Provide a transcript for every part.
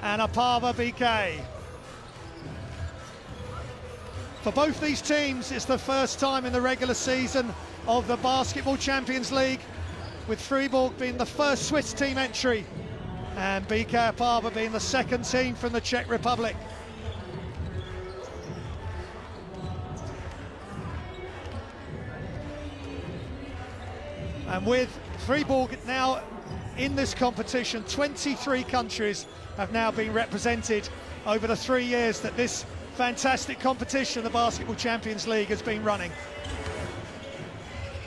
and Opava BK. For both these teams, it's the first time in the regular season of the Basketball Champions League, with Fribourg being the first Swiss team entry and BK Opava being the second team from the Czech Republic. And with Fribourg now in this competition, 23 countries have now been represented over the 3 years that this fantastic competition, the Basketball Champions League, has been running.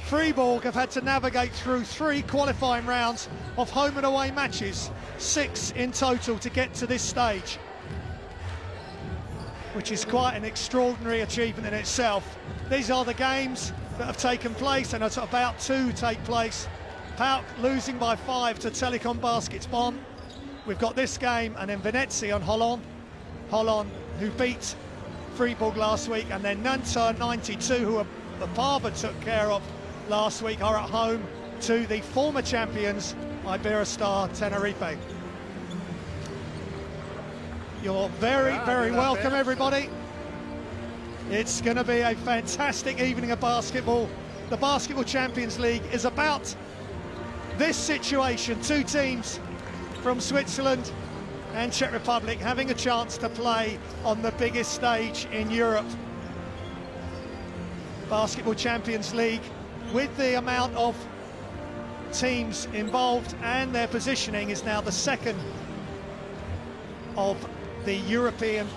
Fribourg have had to navigate through 3 qualifying rounds of home and away matches, 6 in total to get to this stage, which is quite an extraordinary achievement in itself. These are the games that have taken place, and it's about to take place. PAOK losing by 5 to Telekom Baskets Bonn. We've got this game, and then Venezia on Holon, who beat Fribourg last week, and then Nanterre 92, who Opava took care of last week, are at home to the former champions, Iberostar Tenerife. You're very, very welcome, everybody. It's going to be a fantastic evening of basketball. The Basketball Champions League is about this situation, 2 teams from Switzerland and Czech Republic having a chance to play on the biggest stage in Europe. Basketball Champions League, with the amount of teams involved and their positioning, is now the second of the European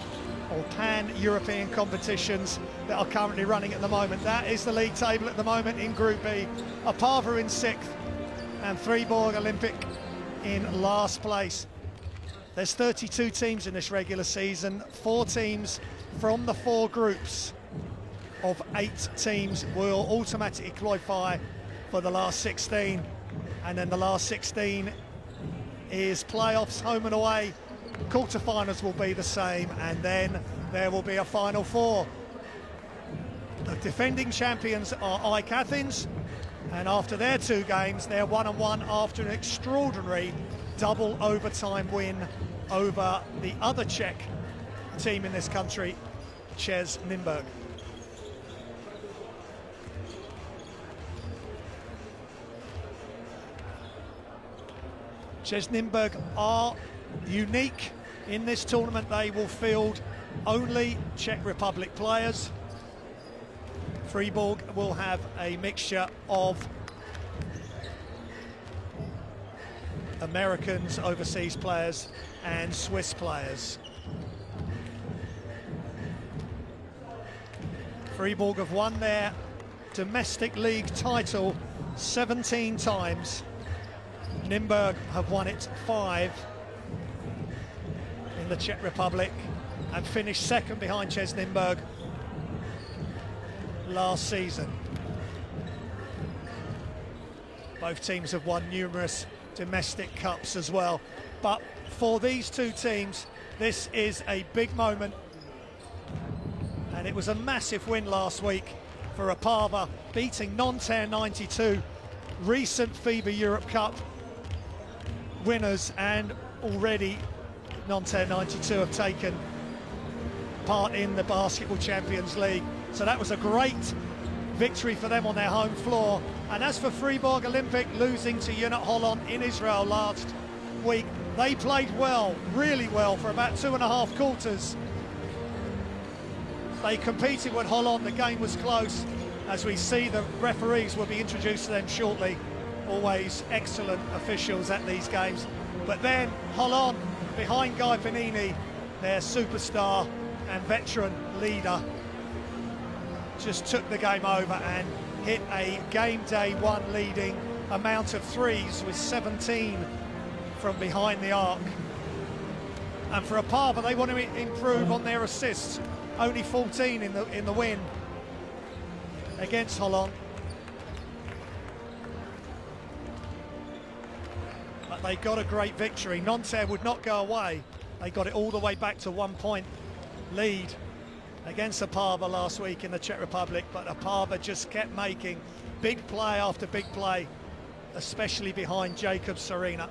or pan-European competitions that are currently running at the moment. That is the league table at the moment in Group B. Opava in 6th and Fribourg Olympic in last place. There's 32 teams in this regular season, 4 teams from the 4 groups of 8 teams will automatically qualify for the last 16, and then the last 16 is playoffs, home and away. Quarterfinals will be the same, and then there will be a final 4. The defending champions are AEK Athens, and after their 2 games, they're 1-1 after an extraordinary double overtime win over the other Czech team in this country, Ches Nymburk. Ches Nymburk are unique in this tournament. They will field only Czech Republic players. Fribourg will have a mixture of Americans, overseas players and Swiss players. Fribourg have won their domestic league title 17 times. Nymburk have won it 5 in the Czech Republic and finished second behind Ches Nymburk last season. Both teams have won numerous domestic cups as well, but for these 2 teams this is a big moment, and it was a massive win last week for Opava, beating Nanterre 92, recent FIBA Europe Cup winners, and already Nanterre 92 have taken part in the Basketball Champions League. So that was a great victory for them on their home floor. And as for Fribourg Olympic losing to Unit Holon in Israel last week, they played well, really well, for about 2.5 quarters. They competed with Holon, the game was close. As we see, the referees will be introduced to them shortly. Always excellent officials at these games. But then Holon, behind Guy Panini, their superstar and veteran leader, just took the game over and hit a Gameday 1 leading amount of threes with 17 from behind the arc. And for Opava, they want to improve on their assists, only 14 in the win against Holon. But they got a great victory. Nanterre would not go away. They got it all the way back to 1 point lead against Opava last week in the Czech Republic, but Opava just kept making big play after big play, especially behind Jacob Serena,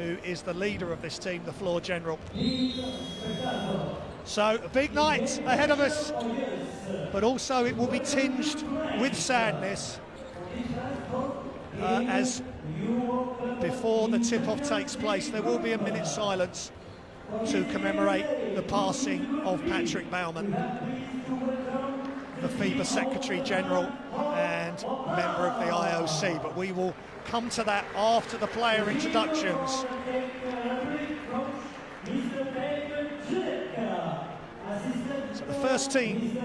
who is the leader of this team, the floor general. So a big night ahead of us, but also it will be tinged with sadness as before the tip-off takes place, there will be a minute's silence to commemorate the passing of Patrick Baumann, the FIBA Secretary General and member of the IOC, but we will come to that after the player introductions. So the first team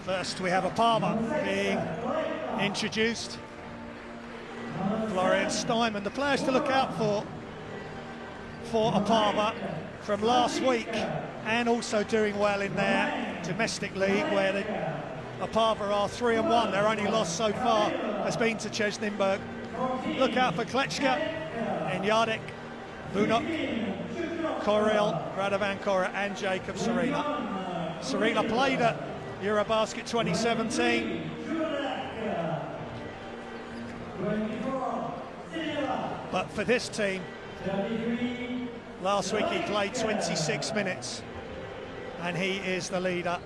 first we have Opava being introduced. Florian Steinman, the players to look out for Opava from last week, and also doing well in their domestic league where the Opava are 3-1. Their only loss so far has been to Chesnimberg. Look out for Klečka, Enjadek, Bunok, Korel, Radovan Kora and Jacob Serena. Serena played at Eurobasket 2017. But for this team, last week he played 26 minutes and he is the leader.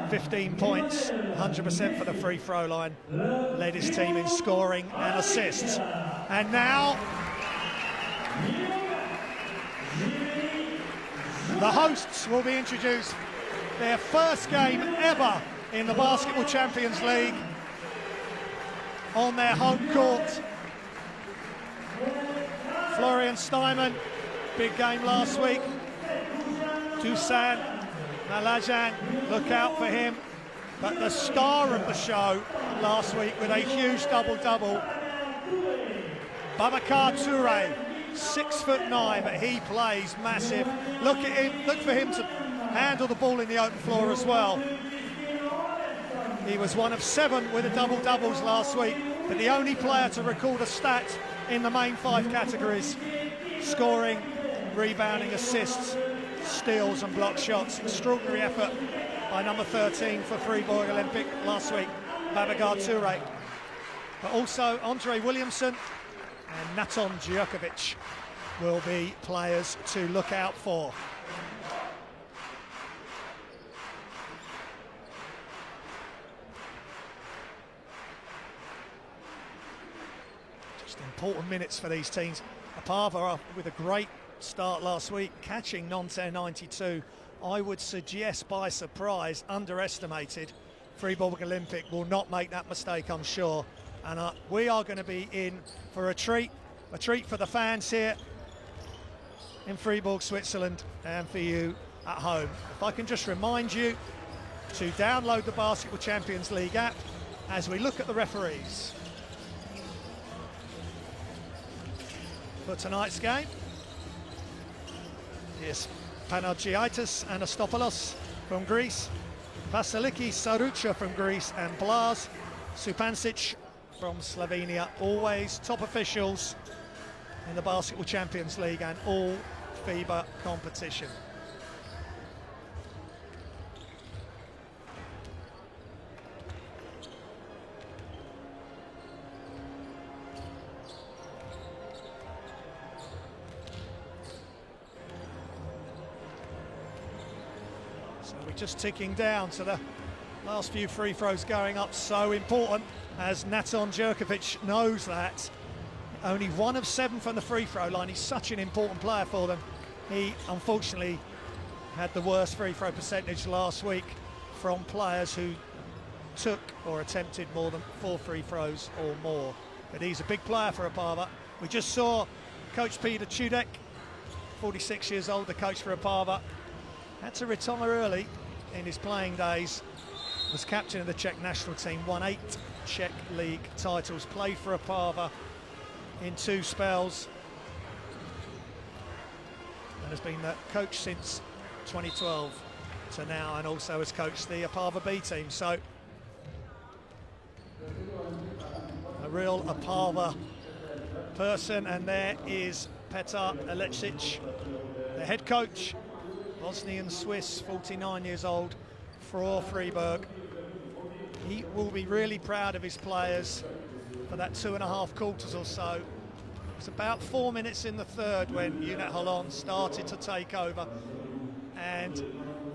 15 points, 100% for the free throw line, led his team in scoring and assists. And now the hosts will be introduced. Their first game ever in the Basketball Champions League on their home court. Florian Steinman, big game last week. Dusan Malajan, look out for him. But the star of the show last week with a huge double-double, Babacar Touré, 6'9", but he plays massive. Look at him, look for him to handle the ball in the open floor as well. He was one of 7 with the double-doubles last week, but the only player to record a stat in the main 5 categories: scoring, rebounding, assists, steals and block shots. Extraordinary effort by number 13 for Fribourg Olympic last week, Babacar Touré. But also Andre Williamson and Natan Djurkovic will be players to look out for. Just important minutes for these teams. Opava with a great start last week, catching Nanterre 92. I would suggest by surprise, underestimated. Fribourg Olympic will not make that mistake, I'm sure. And we are going to be in for a treat for the fans here in Fribourg, Switzerland, and for you at home. If I can just remind you to download the Basketball Champions League app as we look at the referees for tonight's game. Here's Panagiaitis Anastopoulos from Greece, Vasiliki Sarucha from Greece, and Blas Supancic from Slovenia. Always top officials in the Basketball Champions League and all FIBA competition. So we're just ticking down to the last few free throws going up. So important, as Natan Djurkovic knows that. Only 1 of 7 from the free throw line. He's such an important player for them. He unfortunately had the worst free throw percentage last week from players who took or attempted more than 4 free throws or more. But he's a big player for Opava. We just saw Coach Peter Chudek, 46 years old, the coach for Opava, had to retire early in his playing days, was captain of the Czech national team, won 8 Czech league titles, played for Opava in 2 spells, and has been the coach since 2012 to now, and also has coached the Opava B team. So a real Opava person. And there is Petar Alexic, the head coach Bosnian Swiss, 49 years old, for Fribourg. He will be really proud of his players for that 2.5 quarters or so. It's about 4 minutes in the third when Unit Holland started to take over, and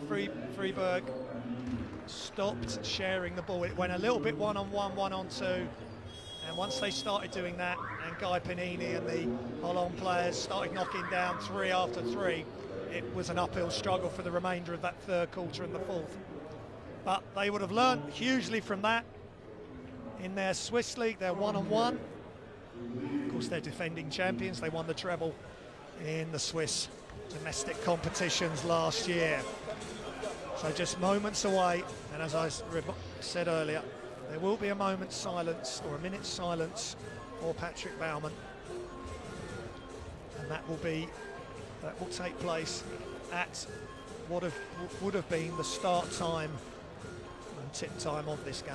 Fribourg stopped sharing the ball. It went a little bit one-on-one, one-on-two, and once they started doing that, and Guy Panini and the Holland players started knocking down 3 after 3, it was an uphill struggle for the remainder of that third quarter and the fourth. But they would have learned hugely from that in their Swiss league. They're 1-1. Of course, they're defending champions. They won the treble in the Swiss domestic competitions last year. So just moments away, and as I said earlier, there will be a moment's silence, or a minute's silence, for Patrick Baumann, and that will take place at what would have been the start time and tip time of this game.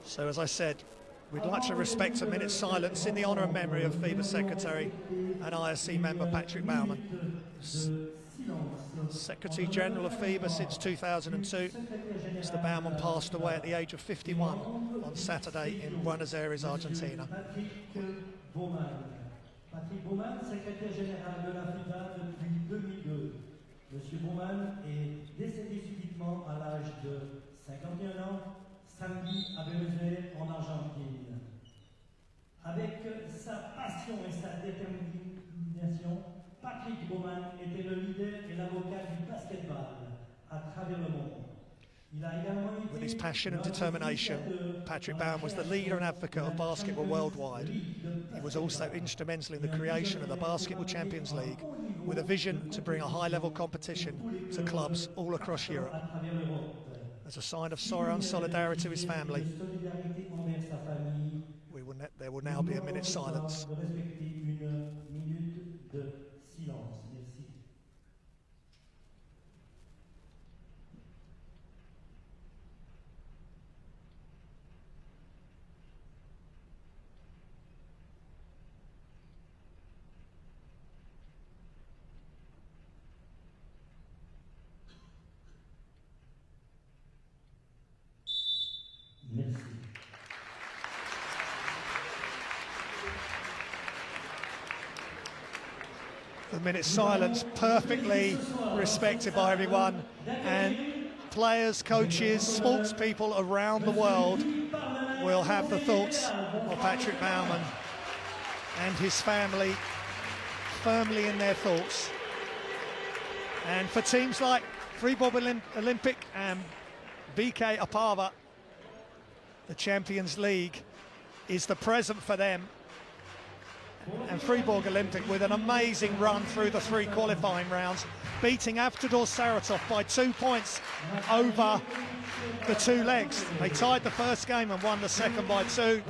So, as I said, we'd like to respect a minute's silence in the honour and memory of FIBA Secretary and ISC member Patrick Baumann, Secretary General of FIBA since 2002. Mr. Baumann passed away at the age of 51 on Saturday in Buenos Aires, Argentina. Patrick Baumann, secrétaire général de la FIBA depuis 2002. Monsieur Baumann est décédé subitement à l'âge de 51 ans, samedi à Buenos Aires, en Argentine. Avec sa passion et sa détermination, Patrick Baumann était le leader et l'avocat du basketball à travers le monde. With his passion and determination, Patrick Baumann was the leader and advocate of basketball worldwide. He was also instrumental in the creation of the Basketball Champions League, with a vision to bring a high-level competition to clubs all across Europe. As a sign of sorrow and solidarity to his family, there will now be a minute's silence. The minute's silence, perfectly respected by everyone, and players, coaches, sports people around the world will have the thoughts of Patrick Baumann and his family firmly in their thoughts. And for teams like Fribourg Olympic and BK Opava, the Champions League is the present for them. And Fribourg Olympic with an amazing run through the 3 qualifying rounds, beating Avtodor Saratov by 2 points over the 2 legs. They tied the first game and won the second by 2,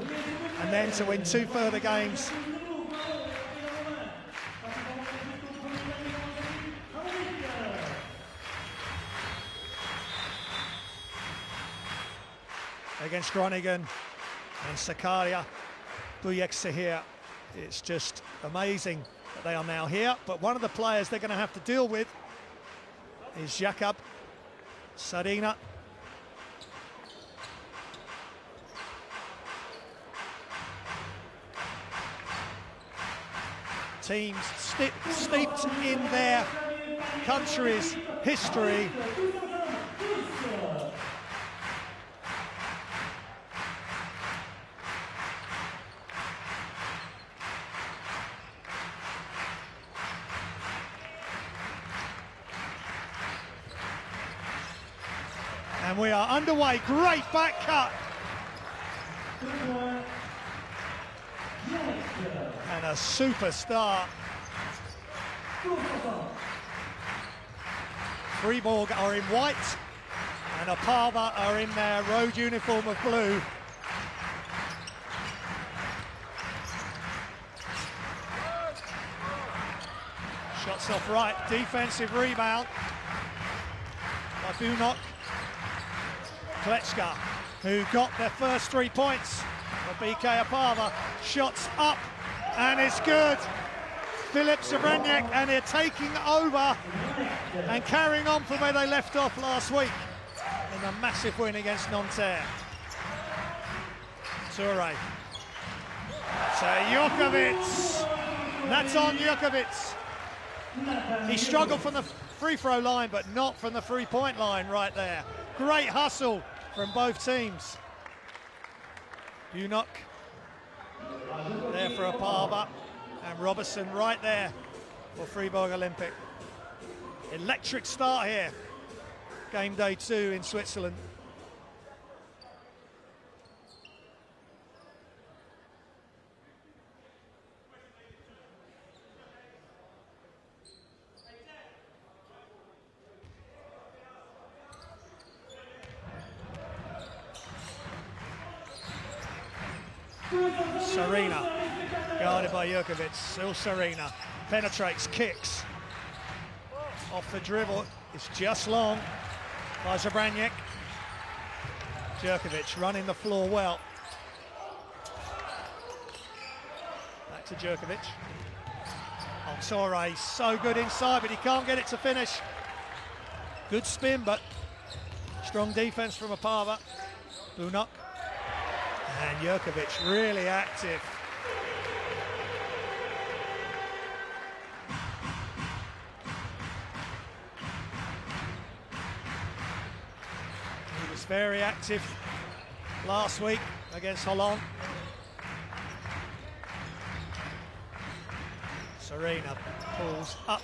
and then to win 2 further games. Against Groningen and Sakarya Buyek-Sahir. It's just amazing that they are now here, but one of the players they're going to have to deal with is Jakob Sarina. Teams steeped in their country's history. And we are underway. Great back cut. And a superstar. Fribourg are in white and Opava are in their road uniform of blue. Shots off right, defensive rebound by Bunok. Kletschka who got their first 3 points for BK Opava. Shots up, and it's good. Filip Zabraniak, and they're taking over and carrying on from where they left off last week in a massive win against Nanterre. Toure. So Jokovic. That's on Jokovic. He struggled from the free throw line, but not from the 3-point line right there. Great hustle from both teams. Bunok there for Opava, and Robertson right there for Fribourg Olympic. Electric start here. Game day 2 in Switzerland. Serena, guarded by Jokovic. Still Serena, penetrates, kicks. Off the dribble, it's just long by Zabraniak. Jerkovic running the floor well. Back to Jerkovic. Toure, so good inside, but he can't get it to finish. Good spin, but strong defense from Opava. Bunok. And Jerkovic really active. He was very active last week against Holland. Serena pulls up,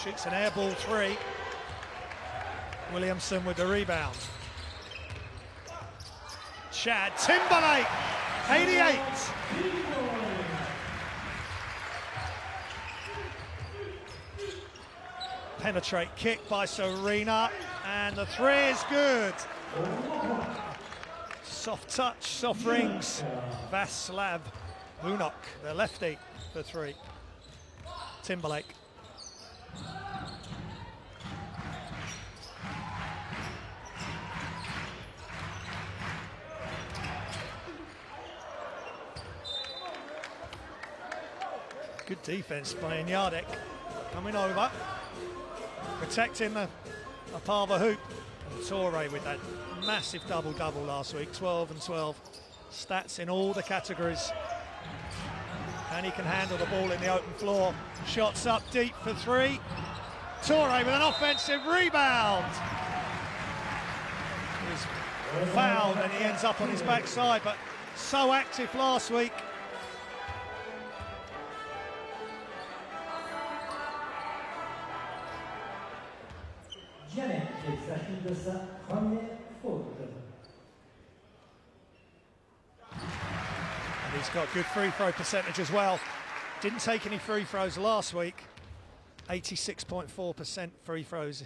shoots an air ball 3. Williamson with the rebound. Chad Timberlake, 88. Penetrate kick by Serena, and the 3 is good. Soft touch, soft rings. Vaslav Bunok, the lefty, for 3. Timberlake. Good defense by Inyardek. Coming over, protecting the Opava hoop. And Toure with that massive double-double last week, 12 and 12. Stats in all the categories. And he can handle the ball in the open floor. Shots up deep for 3. Toure with an offensive rebound. He's fouled and he ends up on his backside, but so active last week. Janek s'achève de sa première faute. And he's got good free throw percentage as well. Didn't take any free throws last week. 86.4% free throws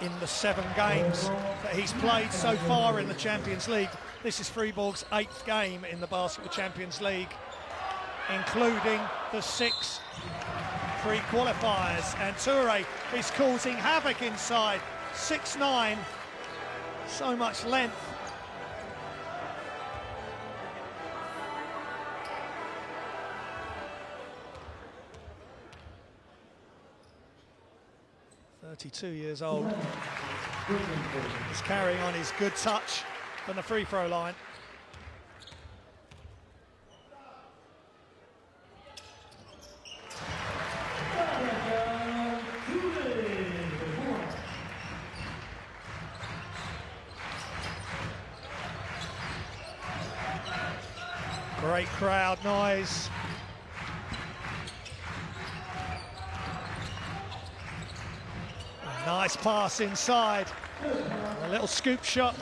in the 7 games that he's played so far in the Champions League. This is Fribourg's 8th game in the Basketball Champions League, including the 6 pre-qualifiers. And Toure is causing havoc inside. 6'9", so much length. .32 years old. He's carrying on his good touch from the free throw line. Great crowd noise. A nice pass inside. A little scoop shot.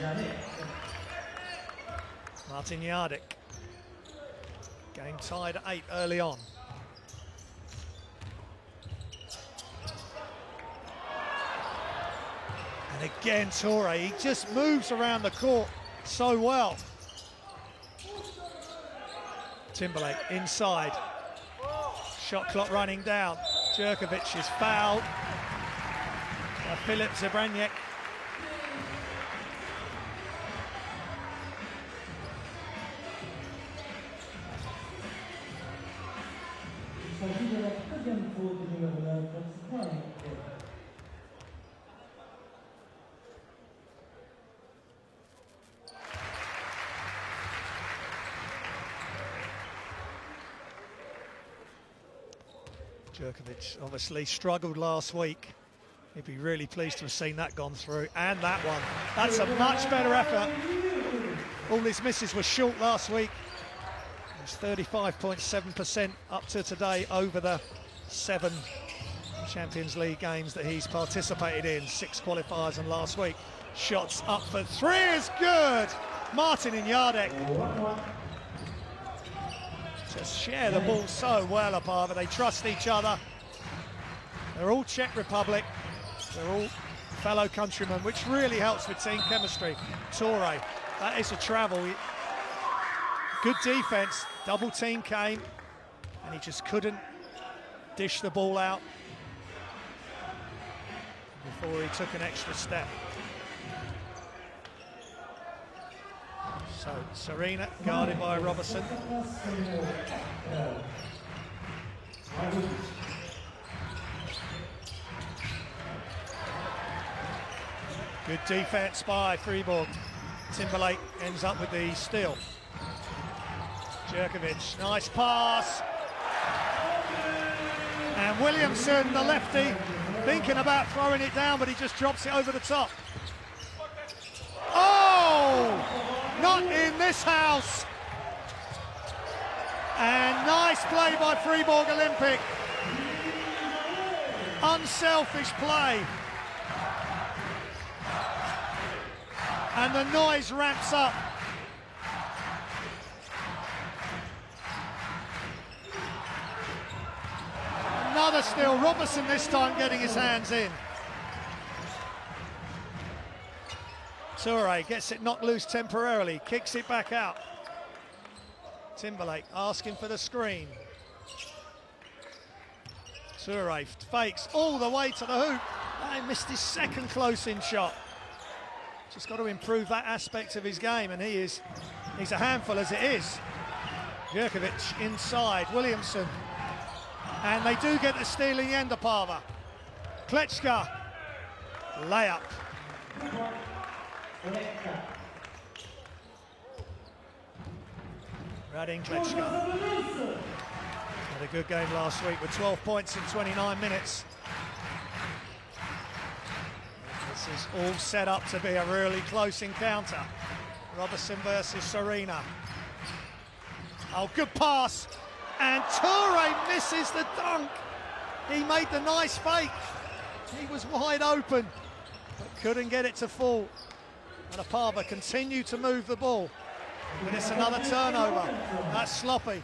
Martin Jardik. Game tied at 8 early on. And again, Toure, he just moves around the court so well. Timberlake inside. Shot clock running down. Jerkovic is fouled. Filip Zabraniak. s'agit de la 13e faute numéro 9, point. Djurkovic obviously struggled last week. He'd be really pleased to have seen that gone through. And that one. That's a much better effort. All his misses were short last week. It's 35.7% up to today over the 7 Champions League games that he's participated in. 6 qualifiers and last week. Shots up for 3 is good. Martin and Jardek just share the ball so well, Opava. They trust each other. They're all Czech Republic. They're all fellow countrymen, which really helps with team chemistry. Torre, that is a travel. Good defense. Double team came, and he just couldn't dish the ball out before he took an extra step. So Serena guarded by Robertson. Good defense by Fribourg. Timberlake ends up with the steal. Djurkovic, nice pass. And Williamson, the lefty, thinking about throwing it down, but he just drops it over the top. Oh! Not in this house. And nice play by Fribourg Olympic. Unselfish play. And the noise ramps up. Another steal. Robertson this time getting his hands in. Toure gets it knocked loose temporarily, kicks it back out. Timberlake asking for the screen. Toure fakes all the way to the hoop. He missed his second close-in shot. Just got to improve that aspect of his game, and he's a handful as it is. Djurkovic inside, Williamson. And they do get the steal in the end, Opava. Klečka, layup. Radin Klečka had a good game last week with 12 points in 29 minutes. This is all set up to be a really close encounter. Robertson versus Serena. Oh, good pass. And Toure misses the dunk. He made the nice fake. He was wide open, but couldn't get it to fall. And Opava continue to move the ball. But it's another turnover. That's sloppy.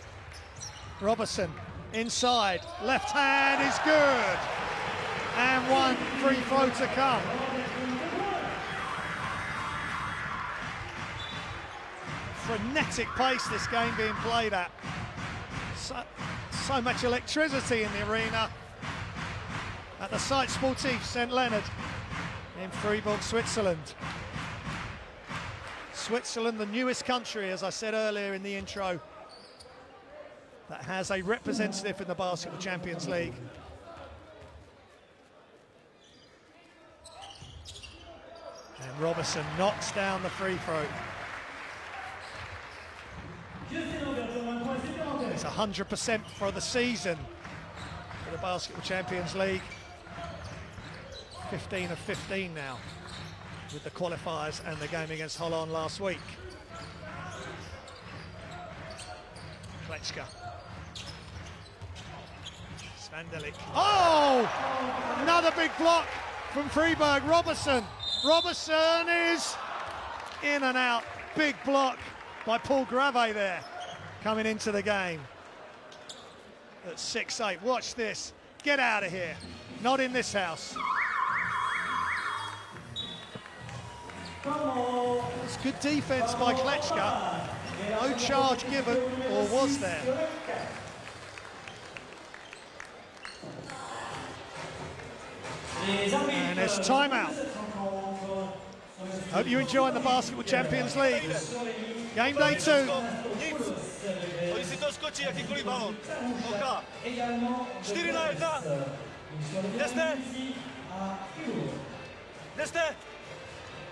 Robertson inside. Left hand is good. And one free throw to come. Frenetic pace this game being played at. So much electricity in the arena at the Site Sportif St. Leonard in Fribourg, Switzerland. Switzerland, the newest country, as I said earlier in the intro, that has a representative in the Basketball Champions League. And Robertson knocks down the free throw. It's 100% for the season for the Basketball Champions League. 15 of 15 now, with the qualifiers and the game against Holland last week. Klečka. Svandelik. Oh! Another big block from Fribourg. Robertson. Robertson is in and out. Big block by Paul Grave there, coming into the game. At 6-8. Watch this. Get out of here. Not in this house. It's good defense by Klečka. No charge given, or was there? And it's timeout. Hope you're enjoying the Basketball Champions League. Game day 2. Oni si to skočí jakýkoliv balón. OK. 4-1. Kde jste? Kde jste?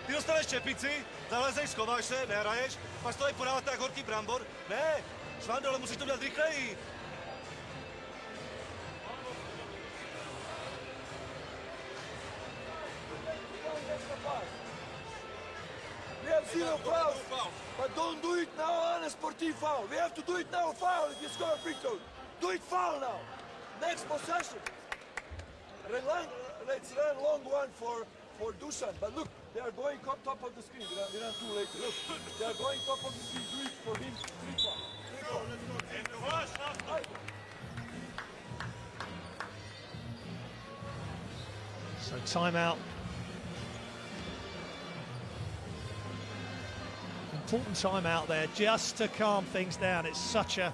Ty dostaneš čepici, zalezeš, schováš se, nehraješ, pak to tady podávat tak horký brambor. Ne, švando, ale musíš to dělat rychleji. We have 0 fouls, but don't do it now on a sportive foul. We have to do it now foul if you score a free throw. Do it foul now. Next possession. Let's run long one for Dusan. But look, they are going on top of the screen. They are too late. Look, they are going top of the screen. Do it for him. 3 foul. So timeout. Important timeout there, just to calm things down. It's such a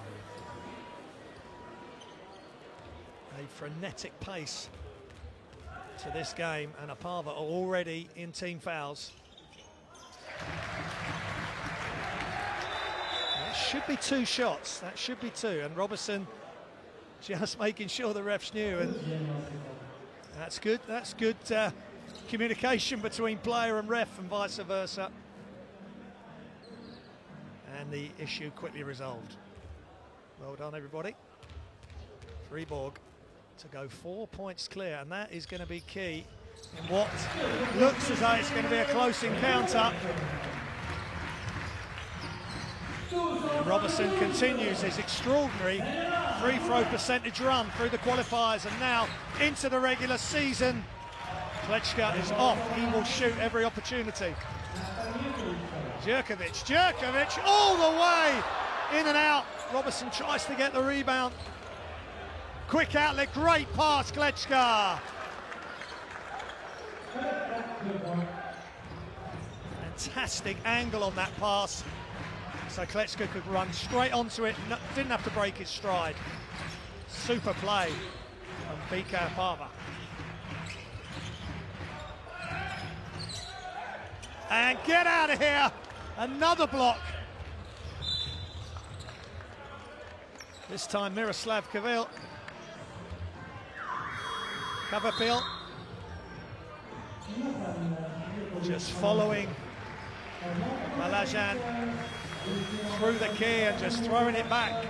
frenetic pace to this game, and Opava are already in team fouls. That should be 2 shots. That should be 2, and Robertson just making sure the refs knew, and that's good. That's good communication between player and ref, and vice versa. And the issue quickly resolved. Well done, everybody. Fribourg to go 4 points clear, and that is going to be key in what looks as though it's going to be a close encounter. And Robertson continues his extraordinary free throw percentage run through the qualifiers, and now into the regular season. Klečka is off. He will shoot every opportunity. Jerkovic all the way in and out. Robertson tries to get the rebound. Quick outlet, great pass, Klečka. Fantastic angle on that pass. So Klečka could run straight onto it, didn't have to break his stride. Super play from Fribourg Opava. And get out of here. Another block. This time Miroslav Kavapil just following Malajan through the key and just throwing it back.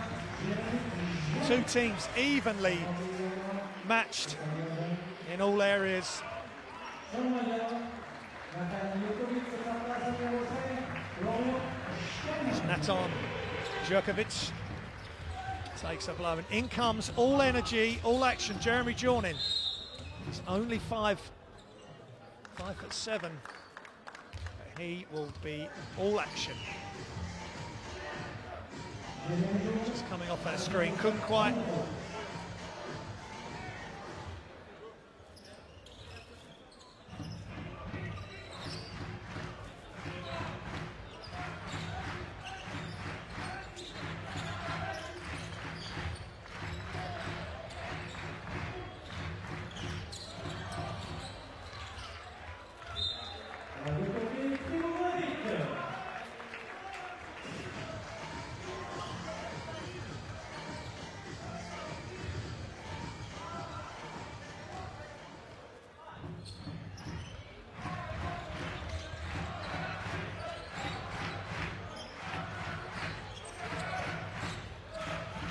2 teams evenly matched in all areas. Natan Jerkovic takes a blow, and in comes all energy, all action, Jeremy Jornin. He's only 5'7", but he will be all action. Just coming off that screen, couldn't quite.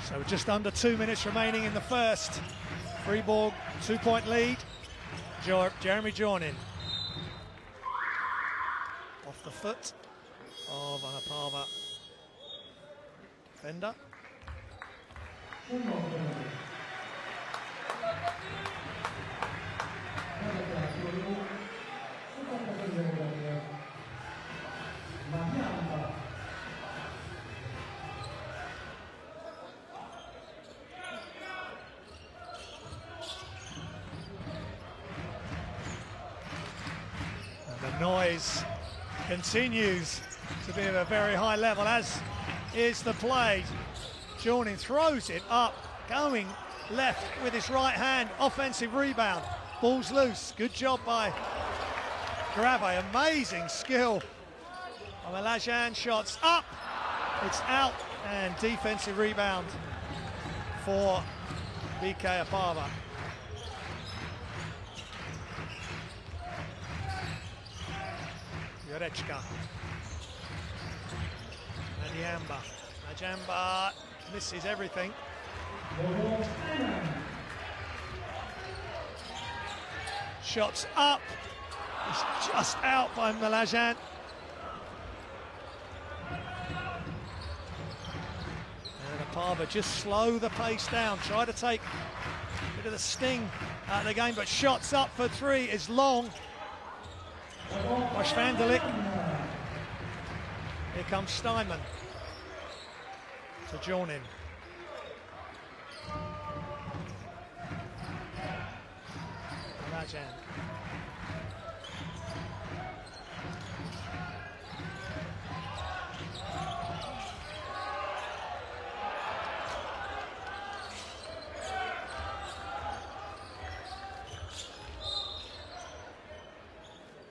So just under 2 minutes remaining in the first. Fribourg 2-point lead. Jeremy Jornin. Off the foot of an Opava defender. Noise continues to be at a very high level, as is the play. Jornin throws it up, going left with his right hand, offensive rebound. Ball's loose, good job by Grave, amazing skill. Malajan, shots up, it's out, and defensive rebound for BK Opava. Jurečka. Majamba misses everything. Shots up. It's just out by Malajan. And Opava just slow the pace down. Try to take a bit of the sting out of the game, but shots up for three is long. By Schwandelik. Here comes Steinman to Jornin. Rajan.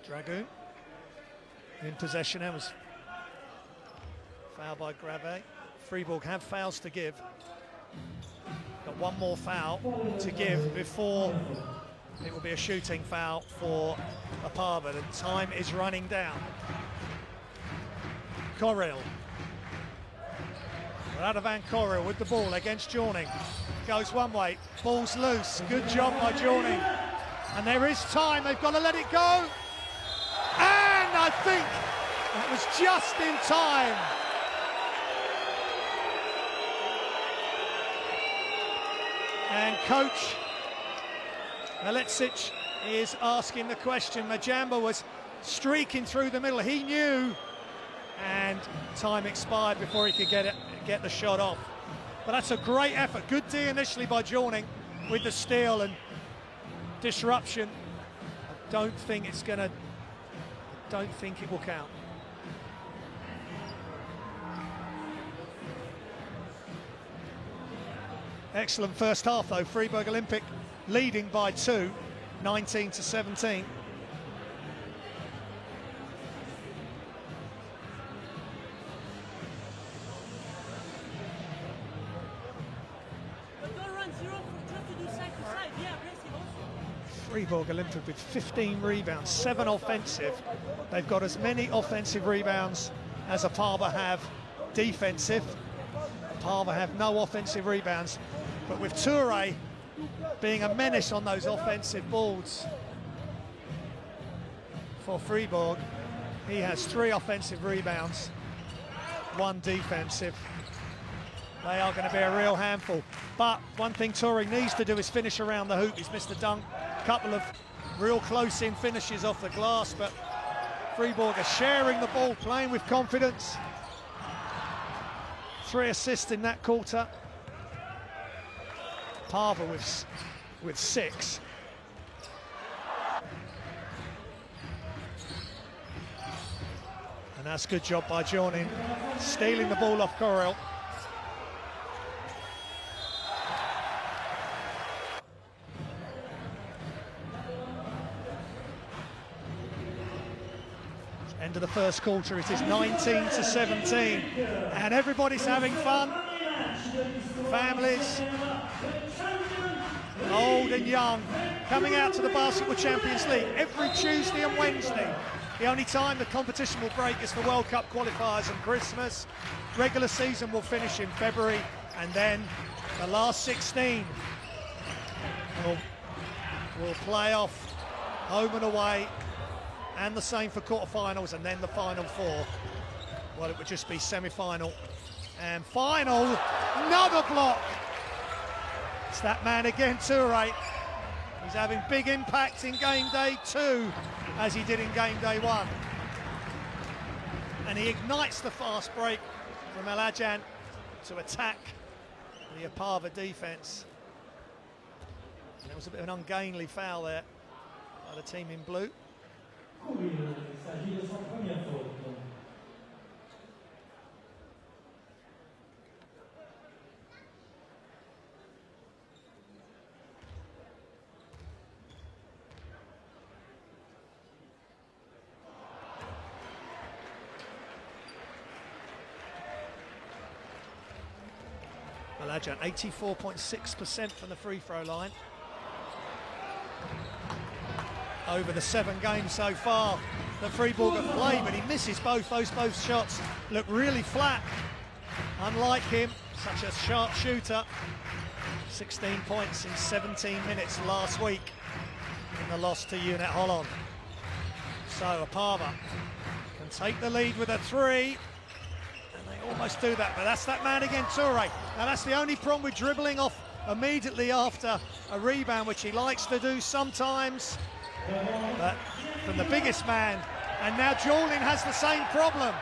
Dragoon in possession. That was foul by Grave. Fribourg have fouls to give. Got one more foul to give before it will be a shooting foul for Opava. The time is running down. Correll. Radovan Correll with the ball against Jorning. Goes one way, ball's loose. Good job by Jorning. And there is time, they've got to let it go. And I think that was just in time. And coach Maletsic is asking the question. Majamba was streaking through the middle. He knew, and time expired before he could get the shot off. But that's a great effort. Good D initially by Jorning with the steal and disruption. I don't think it will count. Excellent first half though. Fribourg Olympic leading by 2, 19-17. Fribourg Olympic with 15 rebounds, 7 offensive. They've got as many offensive rebounds as Opava have defensive. Opava have no offensive rebounds, but with Toure being a menace on those offensive boards for Fribourg, he has 3 offensive rebounds, 1 defensive. They are going to be a real handful. But one thing Toure needs to do is finish around the hoop. He's missed a dunk, couple of real close-in finishes off the glass, but Fribourg are sharing the ball, playing with confidence. 3 assists in that quarter. Opava with 6. And that's a good job by Jorning, stealing the ball off Correll. End of the first quarter, it is 19-17, and everybody's having fun. Families, old and young, coming out to the Basketball Champions League every Tuesday and Wednesday. The only time the competition will break is for World Cup qualifiers and Christmas. Regular season will finish in February, and then the last 16 will play off home and away. And the same for quarterfinals, and then the final 4. Well, it would just be semi-final and final. Another block. It's that man again, Toure. He's having big impacts in game day 2, as he did in game day 1. And he ignites the fast break from Alajan to attack the Opava defense. And it was a bit of an ungainly foul there by the team in blue. Il s'agit de son première faute. Adjan, 84.6% from the free throw line. Over the 7 games so far that Fribourg have played, but he misses both. Both shots look really flat. Unlike him, such a sharp shooter. 16 points in 17 minutes last week in the loss to Unit Holland. So Opava can take the lead with a 3. And they almost do that, but that's that man again, Toure. Now that's the only problem with dribbling off immediately after a rebound, which he likes to do sometimes. But from the biggest man, and now Jorling has the same problem.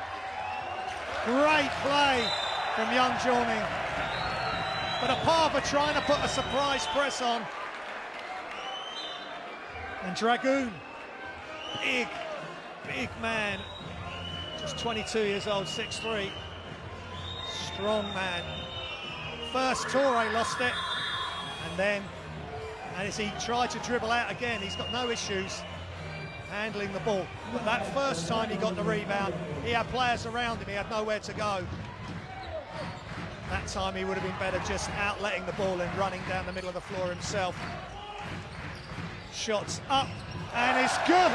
Great play from young Jorling. But Opava trying to put a surprise press on. And Dragoon, big man, just 22 years old, 6'3", strong man. First Toure lost it, and then, as he tried to dribble out again, he's got no issues handling the ball. But that first time he got the rebound, he had players around him, he had nowhere to go. That time he would have been better just outletting the ball and running down the middle of the floor himself. Shots up, and it's good!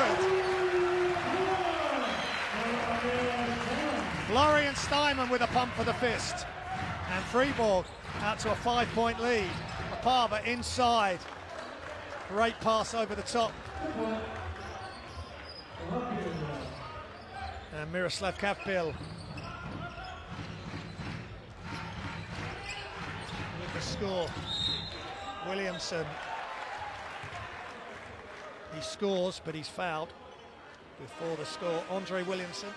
Florian Steinman with a pump for the fist. And Fribourg out to a 5-point lead. Opava inside. Great pass over the top. And Miroslav Kapil with the score. Williamson. He scores, but he's fouled before the score. Andre Williamson.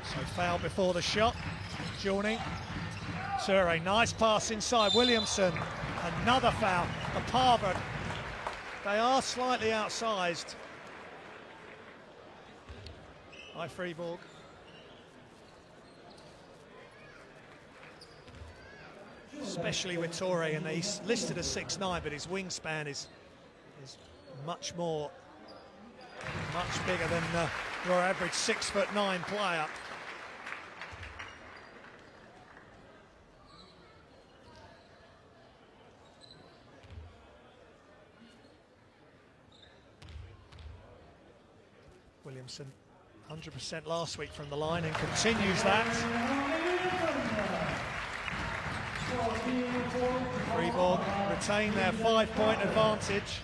So foul before the shot. Jorning. Toure, nice pass inside. Williamson, another foul. Opava, they are slightly outsized by Fribourg. Especially with Toure, and he's listed as 6'9", but his wingspan is much bigger than your average 6'9" player. Williamson, 100% last week from the line, and continues that. Fribourg retain their 5-point advantage.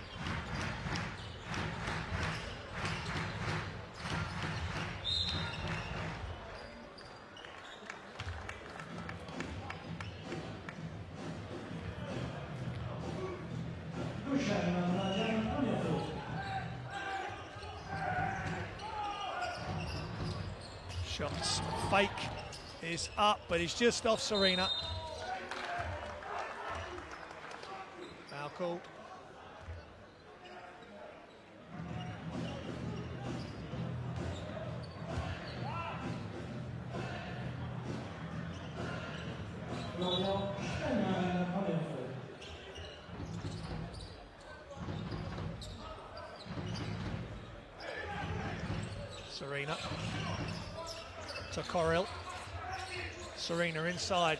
Shots fake is up, but he's just off Serena. Foul call. Serena to Coril. Serena inside.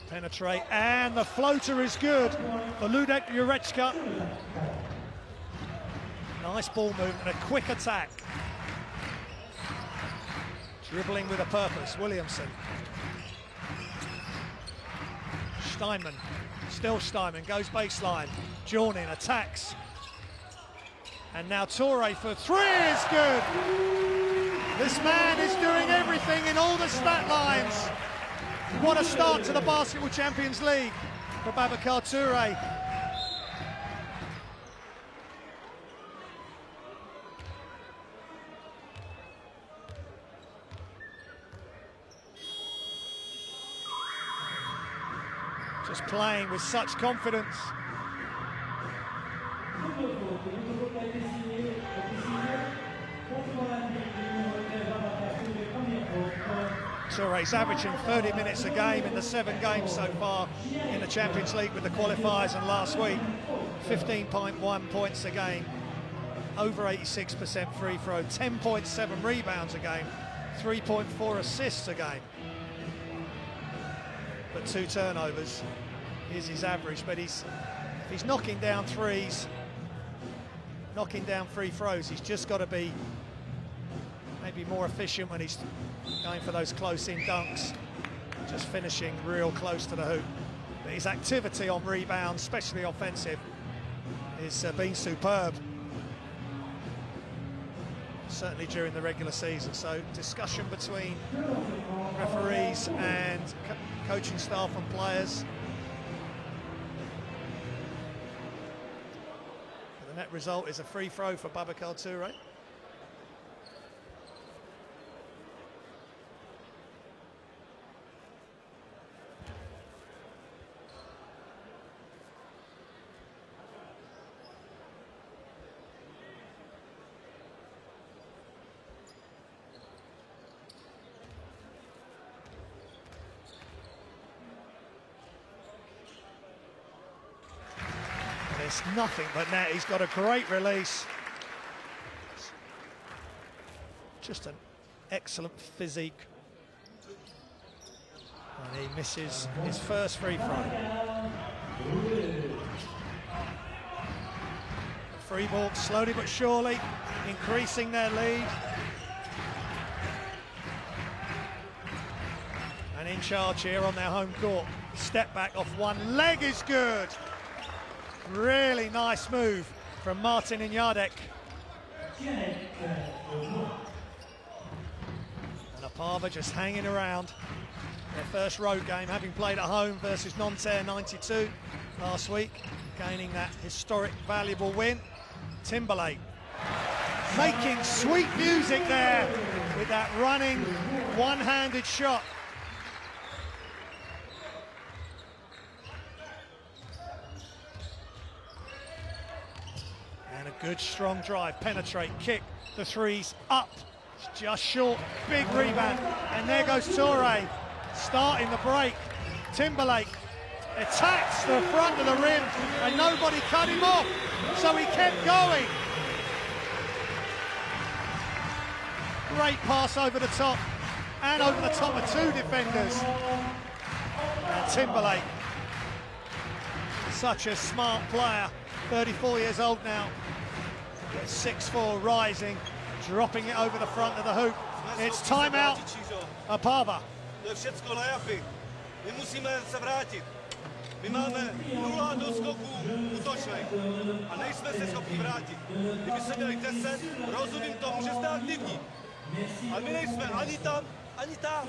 Penetrate, and the floater is good for Ludek Jurečka. Nice ball movement, a quick attack. Dribbling with a purpose, Williamson. Steinman, still Steinman, goes baseline. Jorning attacks. And now Toure for 3 is good. This man is doing everything in all the stat lines. What a start to the Basketball Champions League for Babacar Toure. Just playing with such confidence. Touré's averaging 30 minutes a game in the 7 games so far in the Champions League with the qualifiers, and last week 15.1 points a game, over 86% free throw, 10.7 rebounds a game, 3.4 assists a game. But 2 turnovers is his average, but if he's knocking down threes, knocking down free throws, he's just got to be maybe more efficient when he's going for those close-in dunks, just finishing real close to the hoop. But his activity on rebounds, especially offensive, has been superb, certainly during the regular season. So discussion between referees and coaching staff and players. But the net result is a free throw for Babacar Touré. It's nothing but net. He's got a great release. Just an excellent physique. And he misses his first free throw. Fribourg slowly but surely increasing their lead. And in charge here on their home court. Step back off one leg is good. Really nice move from Martin Inyardek. And Opava just hanging around. Their first road game, having played at home versus Nanterre 92 last week, gaining that historic, valuable win. Timberlake making sweet music there with that running, one-handed shot. And a good, strong drive, penetrate, kick, the threes up, just short, big rebound, and there goes Touré, starting the break. Timberlake attacks the front of the rim, and nobody cut him off, so he kept going. Great pass over the top, and over the top of 2 defenders. And Timberlake, such a smart player, 34 years old now, 6'4", rising, dropping it over the front of the hoop. It's timeout, Opava. To je všecko na japy. My musíme se vrátit. My máme 0 do skoků útočných a nejsme se schopni vrátit. Kdyby se měli 10, rozumím tomu, že jste aktivní. Ale my nejsme ani tam, ani tam.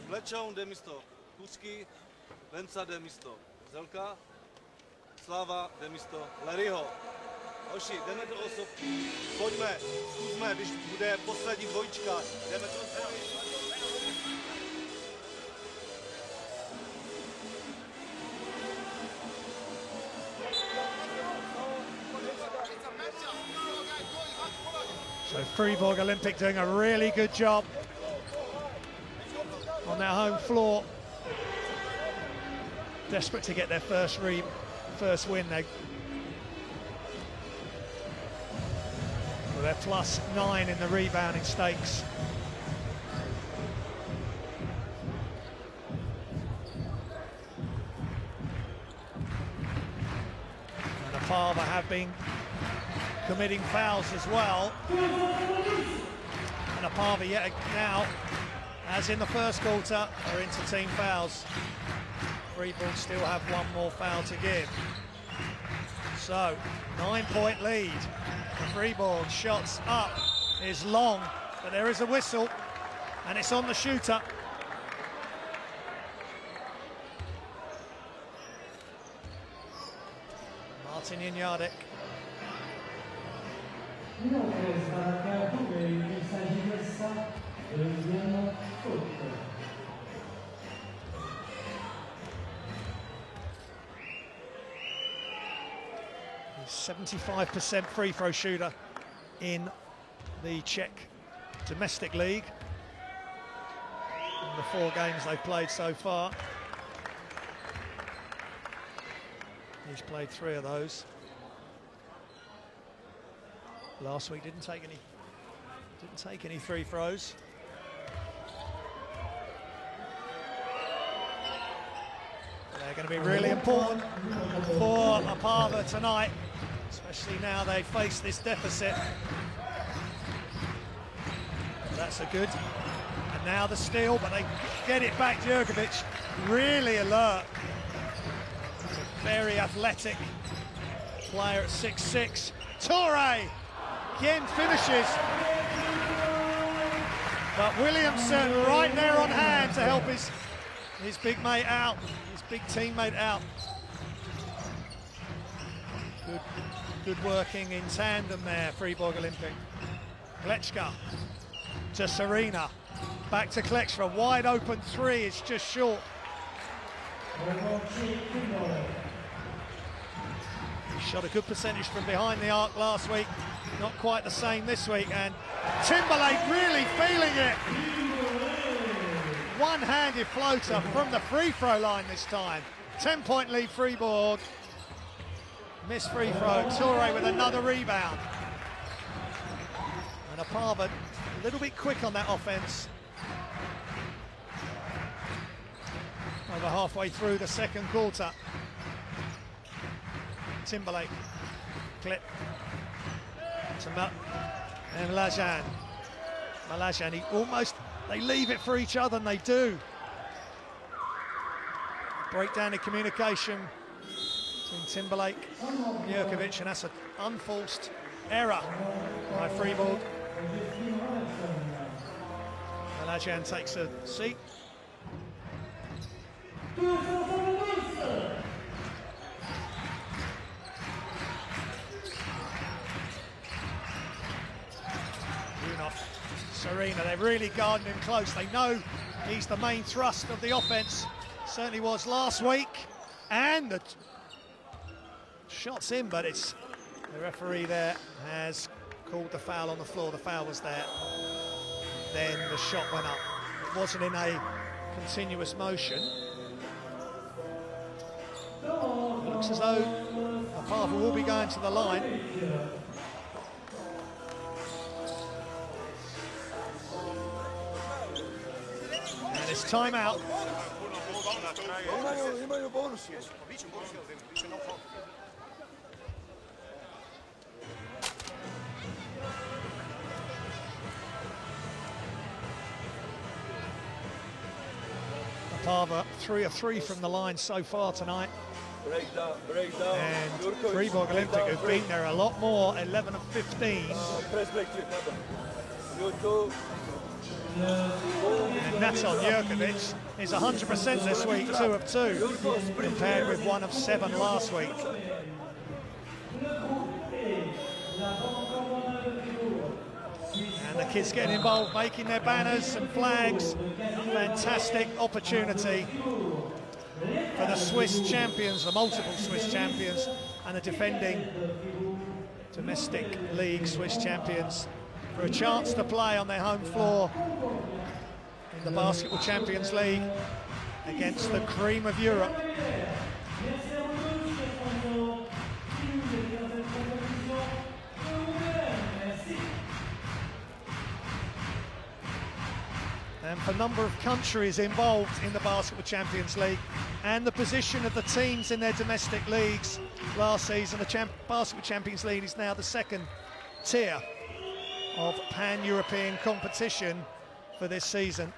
Lečoun jde místo Kusky, Venca jde místo Zelka, Slava jde místo Larryho. Hoši, jdeme do osobky, pojďme, zkusme, když bude poslední dvojčka, jdeme to So Fribourg Olympic doing a really good job on their home floor. Desperate to get their first win. They're +9 in the rebounding stakes. And Opava have been committing fouls as well. And Opava yet now, as in the first quarter, are into team fouls. Fribourg still have one more foul to give. So, 9-point lead. Fribourg, shots up is long, but there is a whistle, and it's on the shooter. Martin Inyardek. 75% free throw shooter in the Czech domestic league. In the 4 games they've played so far, he's played 3 of those. Last week didn't take any free throws. They're going to be really important for Opava tonight, especially now they face this deficit. That's a good. And now the steal, but they get it back. Jurkovic really alert. Very athletic player at 6'6". Torre again finishes. But Williamson right there on hand to help his big mate out, his big teammate out. Good working in tandem there, Fribourg Olympic. Klečka to Serena, back to Klečka, wide open 3, it's just short. He shot a good percentage from behind the arc last week, not quite the same this week, and Timberlake really feeling it. One-handed floater from the free throw line this time. 10-point lead Fribourg. Missed free throw, Torre with another rebound. And Opava a little bit quick on that offense. Over halfway through the second quarter. Timberlake, clip to and Lajan. Malajan, they leave it for each other, and they do. Breakdown in communication between Timberlake and Jurkovic, and that's an unforced error by Fribourg. Malajan takes a seat. Serena, they're really guarding him close. They know he's the main thrust of the offense. Certainly was last week. And the shot's in, but it's the referee there has called the foul on the floor. The foul was there. Then the shot went up. It wasn't in a continuous motion. It looks as though Opava will be going to the line. And it's timeout. Imaju bonus. Opava 3 of 3 from the line so far tonight. Break down. And Fribourg Olympic have been there a lot more, 11 of 15. Press break, you two. And Natan Jurkovic is 100% this week, 2 of 2, compared with 1 of 7 last week. And the kids getting involved, making their banners and flags. Fantastic opportunity for the Swiss champions, the multiple Swiss champions, and the defending domestic league Swiss champions, for a chance to play on their home floor in the Basketball Champions League against the cream of Europe. And for a number of countries involved in the Basketball Champions League and the position of the teams in their domestic leagues last season, the Basketball Champions League is now the second tier of pan-European competition for this season.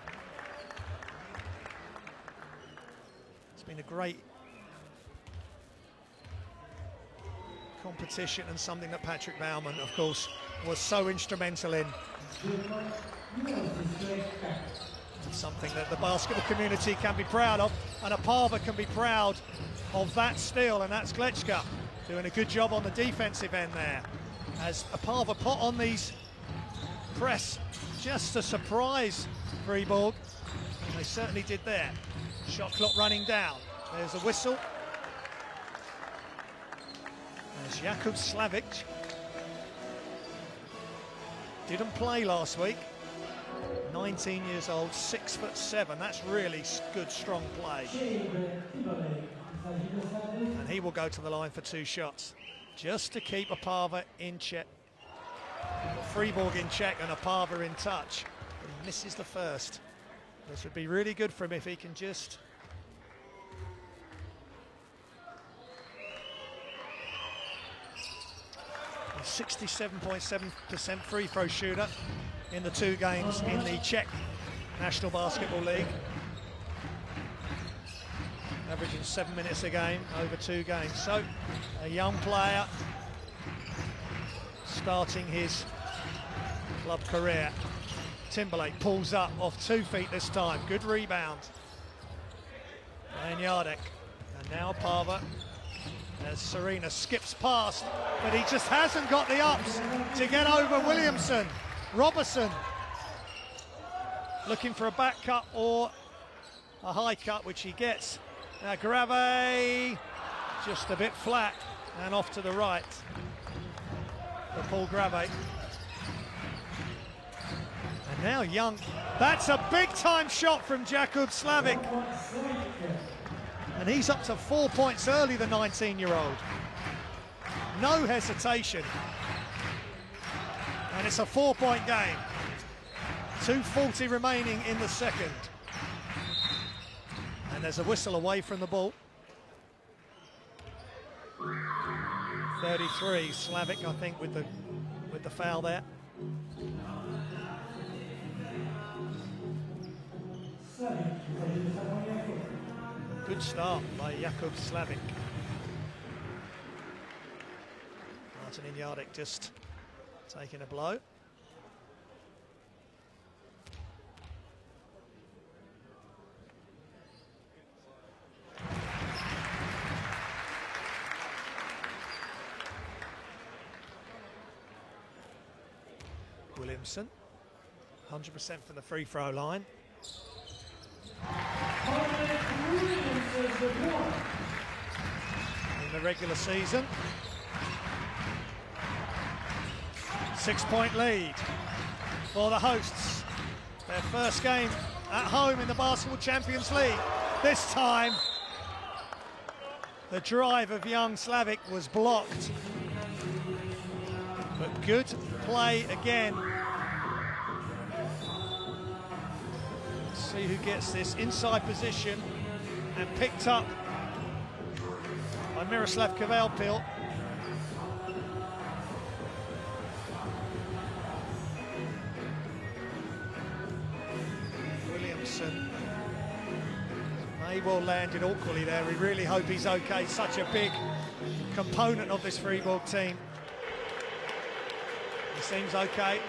It's been a great competition and something that Patrick Baumann, of course, was so instrumental in. It's something that the basketball community can be proud of, and Opava can be proud of that still, and that's Klečka doing a good job on the defensive end there. As Opava put on these press just to surprise Fribourg, and they certainly did there. Shot clock running down. There's a whistle. As Jakub Slavic didn't play last week. 19 years old, 6'7". That's really good, strong play. And he will go to the line for 2 shots, just to keep Opava in check. Fribourg in check and Opava in touch. But he misses the first. This would be really good for him if he can just... 67.7% free throw shooter in the 2 games in the Czech National Basketball League. Averaging 7 minutes a game over 2 games. So a young player starting his club career. Timberlake pulls up off 2 feet this time. Good rebound. And Jardek. And now Opava. As Serena skips past, but he just hasn't got the ups to get over Williamson. Robertson looking for a back cut or a high cut, which he gets. Now Grave just a bit flat and off to the right for Paul Grave. And now Young. That's a big-time shot from Jakub Slavic. And he's up to 4 points early, the 19-year-old. No hesitation. And it's a 4-point game. 2:40 remaining in the second. And there's a whistle away from the ball. 33, Slavic, I think, with the foul there. Good start by Jakub Slavic. Martin Jardek just taking a blow. Williamson, 100% from the free throw line. In the regular season, 6-point lead for the hosts. Their first game at home in the Basketball Champions League. This time, the drive of young Slavic was blocked. But good play again. See who gets this inside position and picked up by Miroslav Kavelpil. Williamson may well land it awkwardly there. We really hope he's okay. Such a big component of this Fribourg team. He seems okay.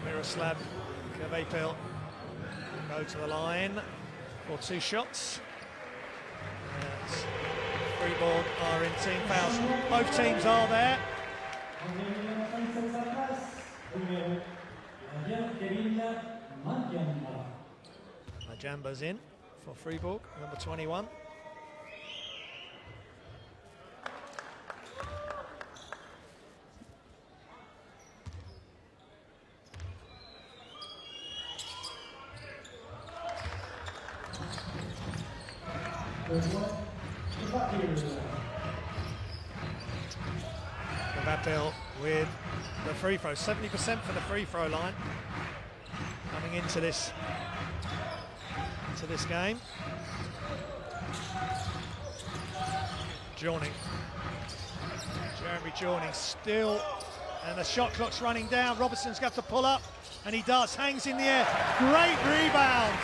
Miroslav Kavelpil go to the line for 2 shots. As Fribourg are in team fouls. Both teams are there. Majamba's in for Fribourg, number 21. Kavelpil with the free throw, 70% for the free throw line coming into this game. Jorning, Jeremy Jorning still, and the shot clock's running down. Robertson's got to pull up, and he does, hangs in the air. Great rebound.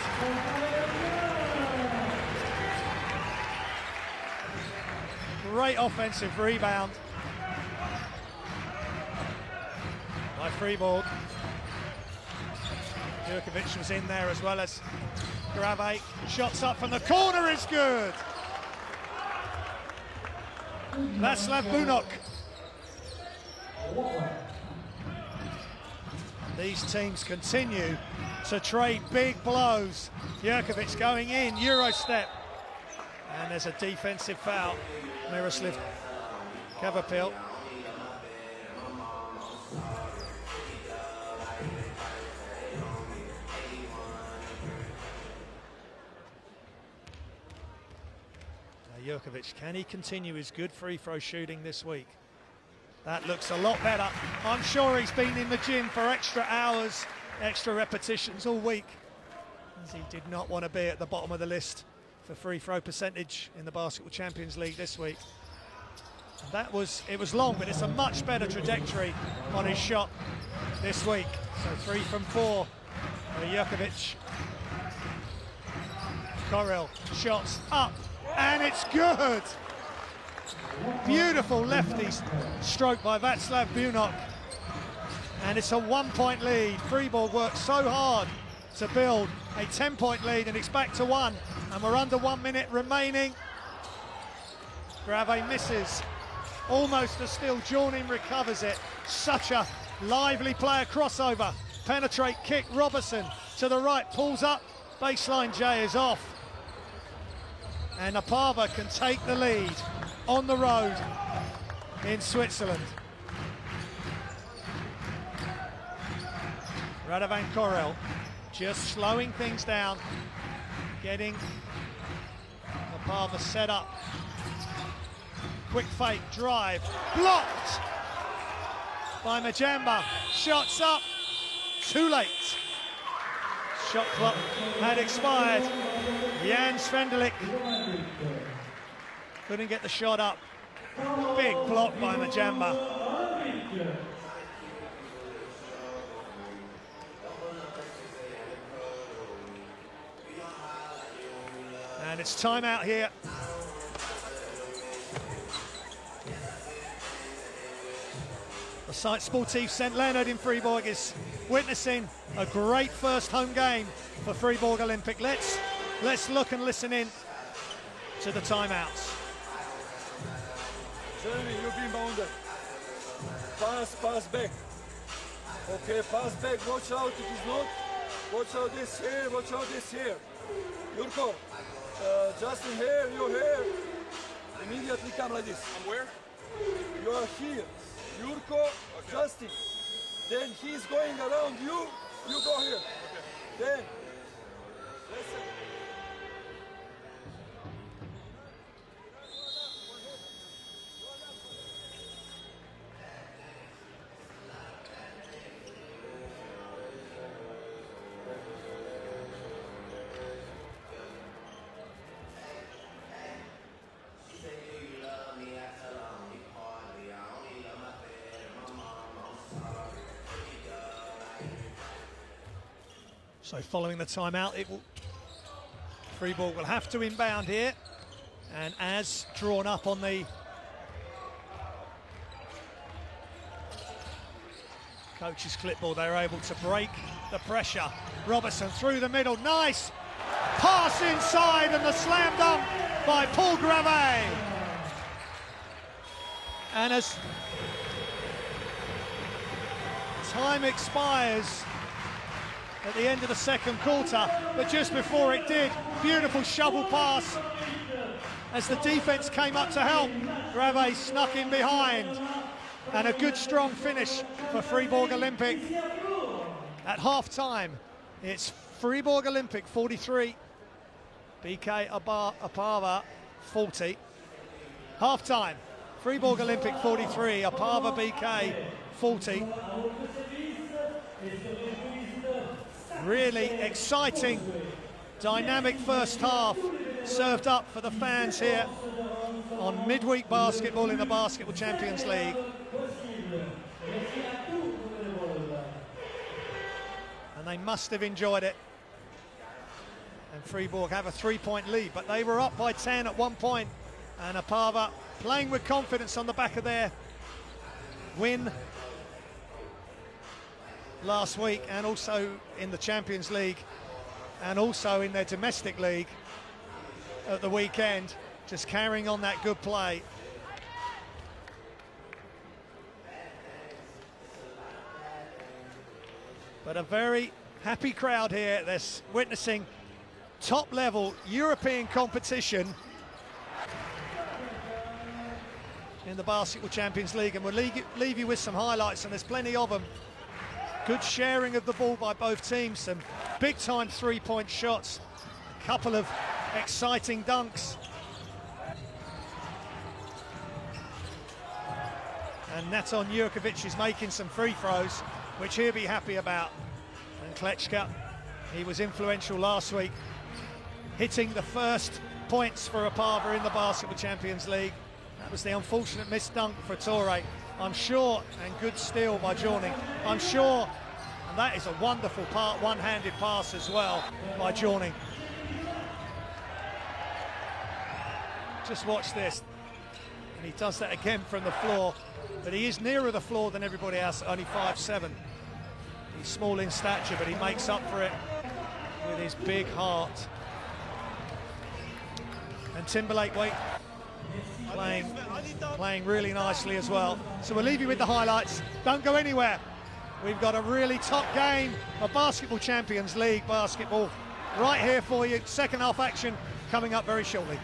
Great offensive rebound by Fribourg. Jurkovic was in there as well as Grave. Shots up from the corner is good. Václav Bunok. These teams continue to trade big blows. Jurkovic going in, Euro step. And there's a defensive foul. Miroslav Kavapil. Jurkovic, can he continue his good free throw shooting this week? That looks a lot better. I'm sure he's been in the gym for extra hours, extra repetitions all week, as he did not want to be at the bottom of the list for free throw percentage in the Basketball Champions League this week. And it was long, but it's a much better trajectory on his shot this week. So 3 from 4 for Jurkovic. Korel, shots up, and it's good. Beautiful lefty stroke by Václav Bunok. And it's a 1-point lead. Fribourg worked so hard to build a 10-point lead, and it's back to 1. And we're under 1 minute remaining. Grave misses. Almost a steal. Jornin recovers it. Such a lively player crossover. Penetrate kick. Robertson to the right, pulls up. Baseline J is off. And Opava can take the lead on the road in Switzerland. Radovan Korel just slowing things down, getting Opava set up. Quick fake, drive, blocked by Majamba. Shots up, too late. Shot clock had expired. Jan Svendelik couldn't get the shot up. Big block by Majamba. And it's timeout here. The site Sportif St. Leonard in Fribourg is witnessing a great first home game for Fribourg Olympic. Let's look and listen in to the timeouts. Jeremy, you've been bounded. Pass back. Okay, pass back. Watch out, it is not. Watch out this here, watch out this here. Jurko, Justin here, you here. Immediately come like this. I'm where? You are here. Jurko, okay. Justin. Then he's going around you, you go here. Okay. Then, listen. So following the timeout, Fribourg will have to inbound here. And as drawn up on the coach's clipboard, they're able to break the pressure. Robertson through the middle, nice pass inside, and the slam dunk by Paul Grave. And as time expires at the end of the second quarter, but just before it did, beautiful shovel pass as the defense came up to help. Grave snuck in behind, and a good strong finish for Fribourg Olympic. At half-time, it's Fribourg Olympic 43, BK Opava 40. Half-time, Fribourg Olympic 43, Opava BK 40. Really exciting, dynamic first half served up for the fans here on midweek basketball in the Basketball Champions League. And they must have enjoyed it. And Fribourg have a 3-point lead, but they were up by 10 at one point. And Opava playing with confidence on the back of their win last week, and also in the Champions League, and also in their domestic league at the weekend, just carrying on that good play. But a very happy crowd here. They're witnessing top-level European competition in the Basketball Champions League, and we'll leave you with some highlights, and there's plenty of them. Good sharing of the ball by both teams, some big-time three-point shots, a couple of exciting dunks. And Natan Jurkovic is making some free throws, which he'll be happy about. And Klečka, he was influential last week, hitting the first points for Opava in the Basketball Champions League. That was the unfortunate missed dunk for Torre. I'm sure, and good steal by Jorning. I'm sure, and that is a wonderful one-handed pass as well by Jorning. Just watch this. And he does that again from the floor, but he is nearer the floor than everybody else, only 5'7". He's small in stature, but he makes up for it with his big heart. And Timberlake playing really nicely as well. So we'll leave you with the highlights. Don't go anywhere. We've got a really top game of Basketball Champions League basketball right here for you. Second half action coming up very shortly.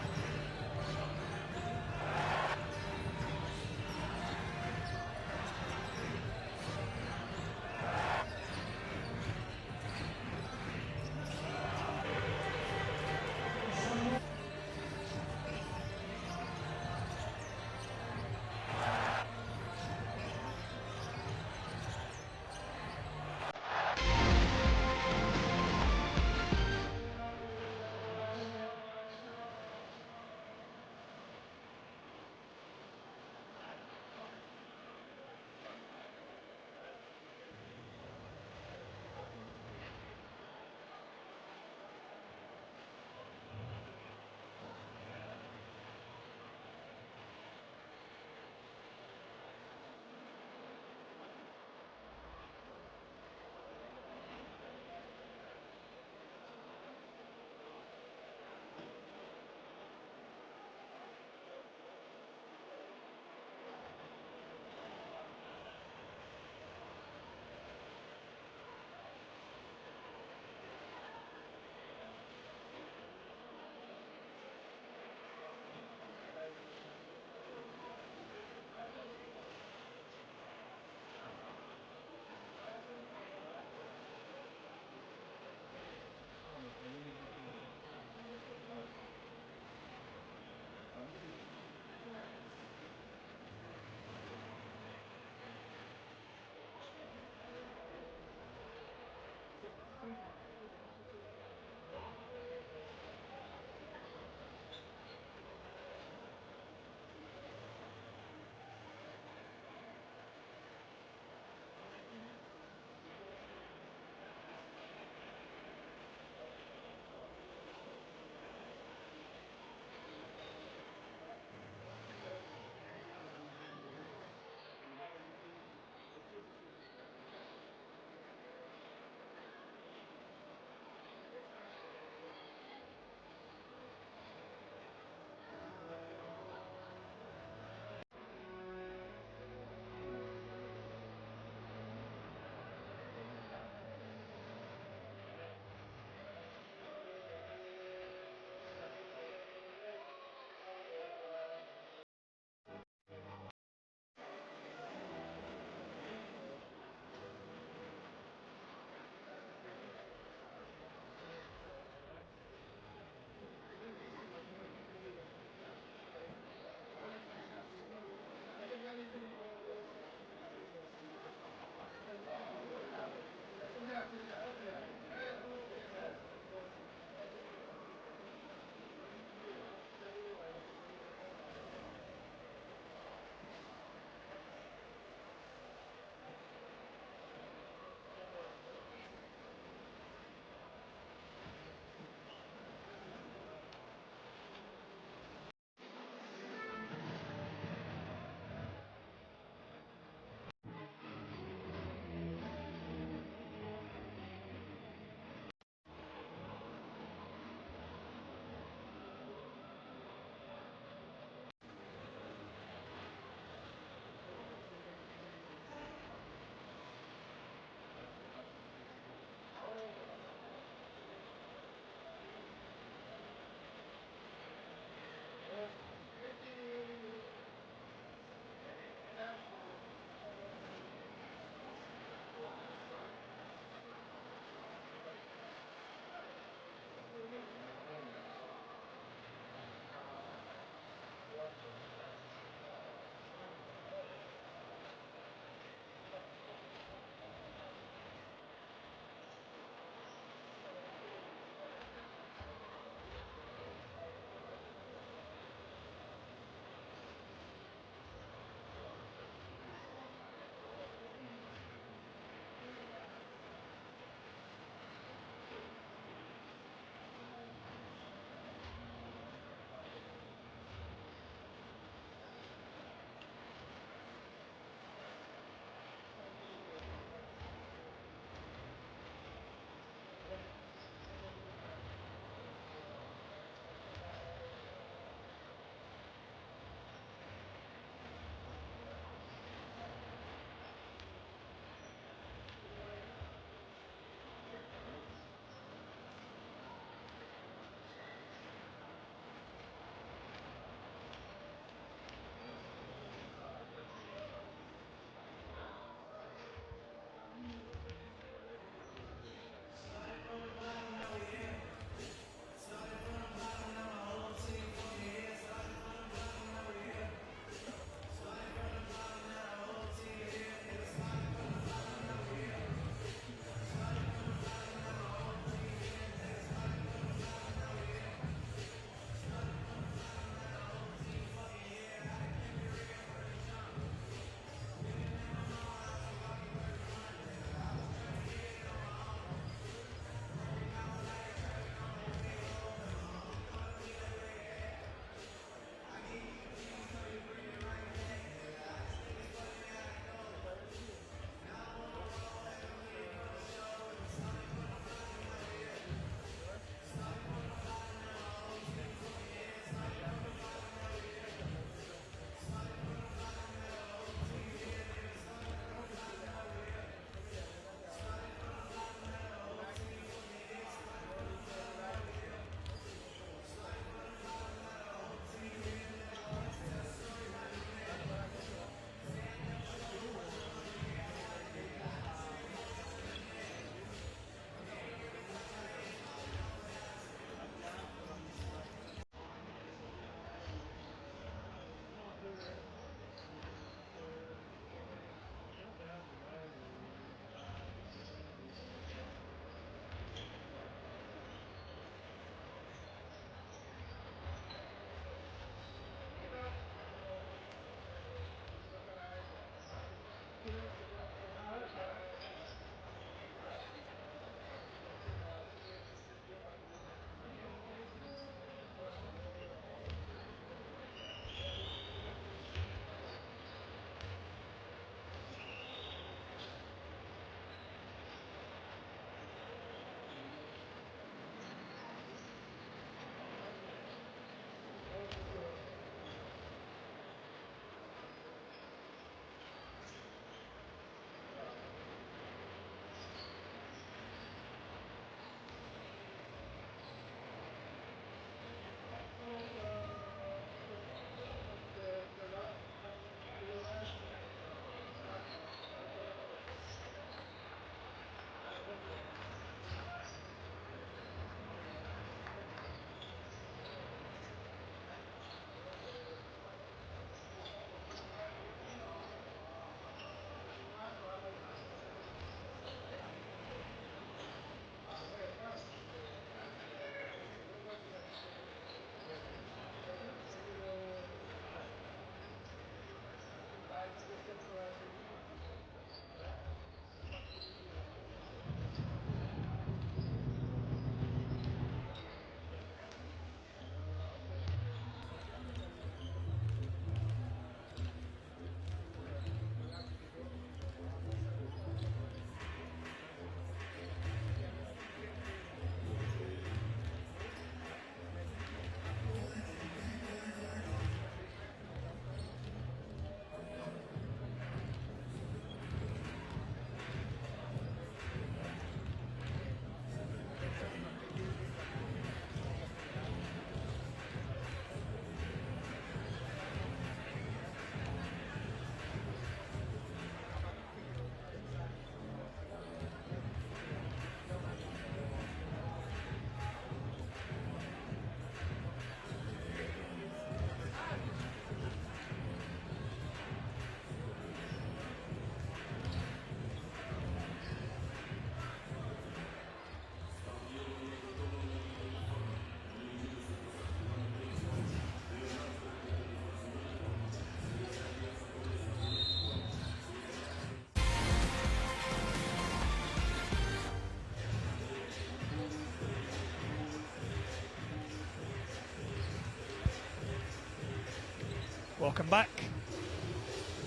Welcome back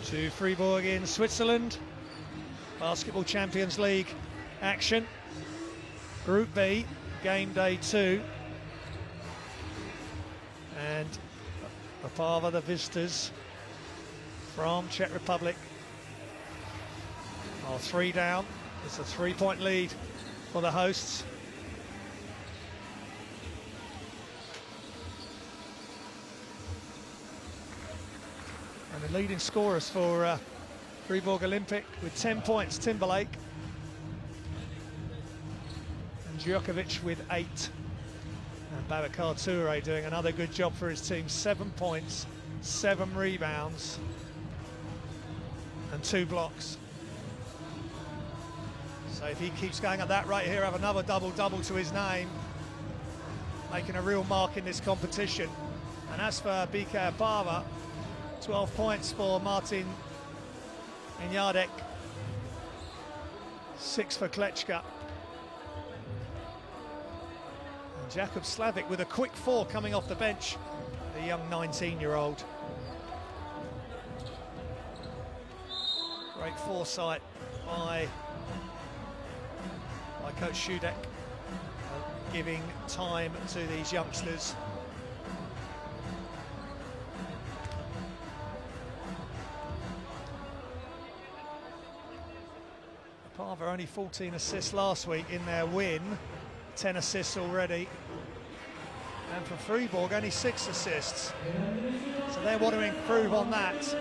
to Fribourg in Switzerland. Basketball Champions League action. Group B, game day 2. And Opava, the visitors from Czech Republic, are 3 down. It's a 3-point lead for the hosts. And the leading scorers for Fribourg Olympic with 10 points, Timberlake. And Djokovic with 8. And Babacar Touré doing another good job for his team. 7 points, 7 rebounds, and 2 blocks. So if he keeps going at that rate here, have another double-double to his name, making a real mark in this competition. And as for BK Opava, 12 points for Martin Inyardek, 6 for Klečka. And Jakub Slavic with a quick 4 coming off the bench, the young 19-year-old. Great foresight by Coach Schudek, giving time to these youngsters. Opava only 14 assists last week in their win, 10 assists already. And for Fribourg, only 6 assists. So they want to improve on that.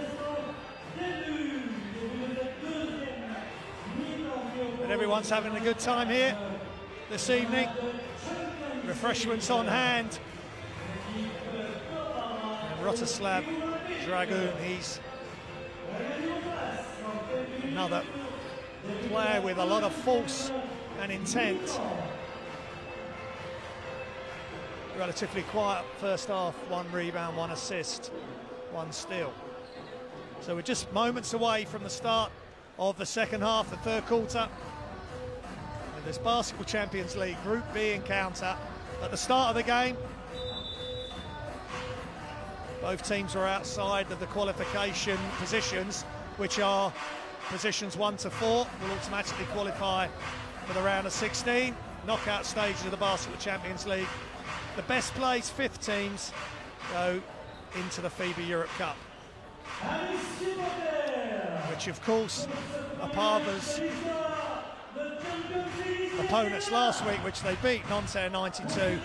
But everyone's having a good time here this evening. Refreshments on hand. And Rotislav Dragoon, he's another player with a lot of force and intent. Relatively quiet first half, 1 rebound, 1 assist, 1 steal. So we're just moments away from the start of the second half, the third quarter. With this Basketball Champions League Group B encounter at the start of the game. Both teams are outside of the qualification positions, which are positions 1 to 4, will automatically qualify for the round of 16. Knockout stage of the Basketball Champions League. The best placed 5th teams go into the FIBA Europe Cup, which of course Opava's opponents last week, which they beat, Nanterre 92,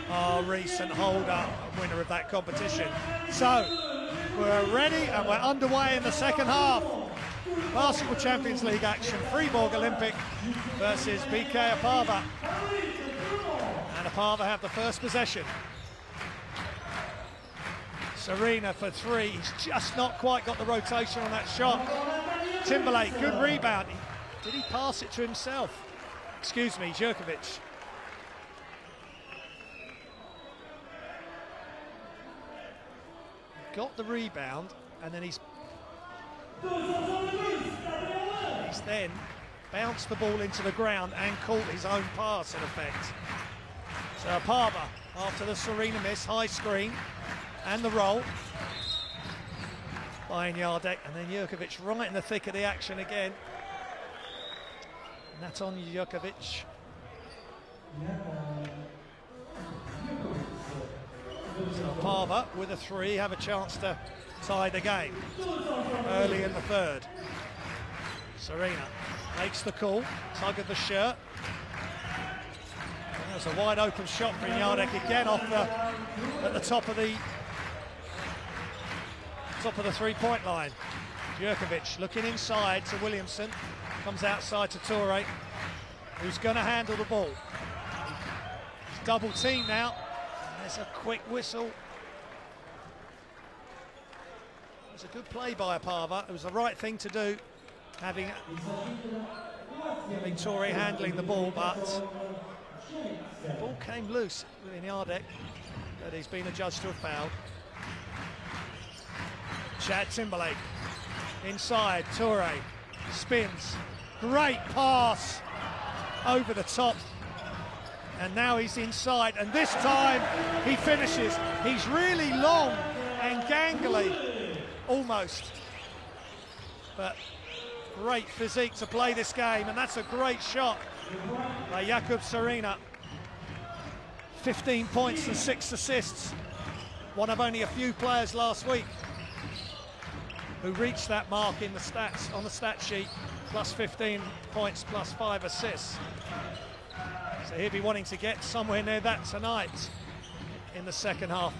are recent holder and winner of that competition. So we're ready and we're underway in the second half. Basketball Champions League action, Fribourg Olympic versus BK Opava. And Opava have the first possession. Serena for 3, he's just not quite got the rotation on that shot. Timberlake, good rebound. Did he pass it to himself? Excuse me, Djokovic. Got the rebound, and then he's then bounced the ball into the ground and caught his own pass in effect. So Opava, after the Serena miss, high screen and the roll by Inyardek, and then Jurkovic right in the thick of the action again. Natan Jurkovic. So Opava with a 3 have a chance to tie the game early in the third. Serena makes the call, tug of the shirt. There's a wide open shot for Inyardek again off at the top of the 3-point line. Jurkovic looking inside to Williamson, comes outside to Touré, who's going to handle the ball. He's double team now. There's a quick whistle. It was a good play by Opava. It was the right thing to do, having Touré handling the ball, but the ball came loose with Inyardek, but he's been adjudged to a foul. Chad Timberlake inside, Touré spins, great pass over the top, and now he's inside, and this time he finishes. He's really long and gangly, almost. But great physique to play this game, and that's a great shot by Jakub Serena. 15 points and 6 assists. One of only a few players last week who reached that mark in the stats, on the stat sheet, plus 15 points, plus 5 assists. So he'll be wanting to get somewhere near that tonight in the second half.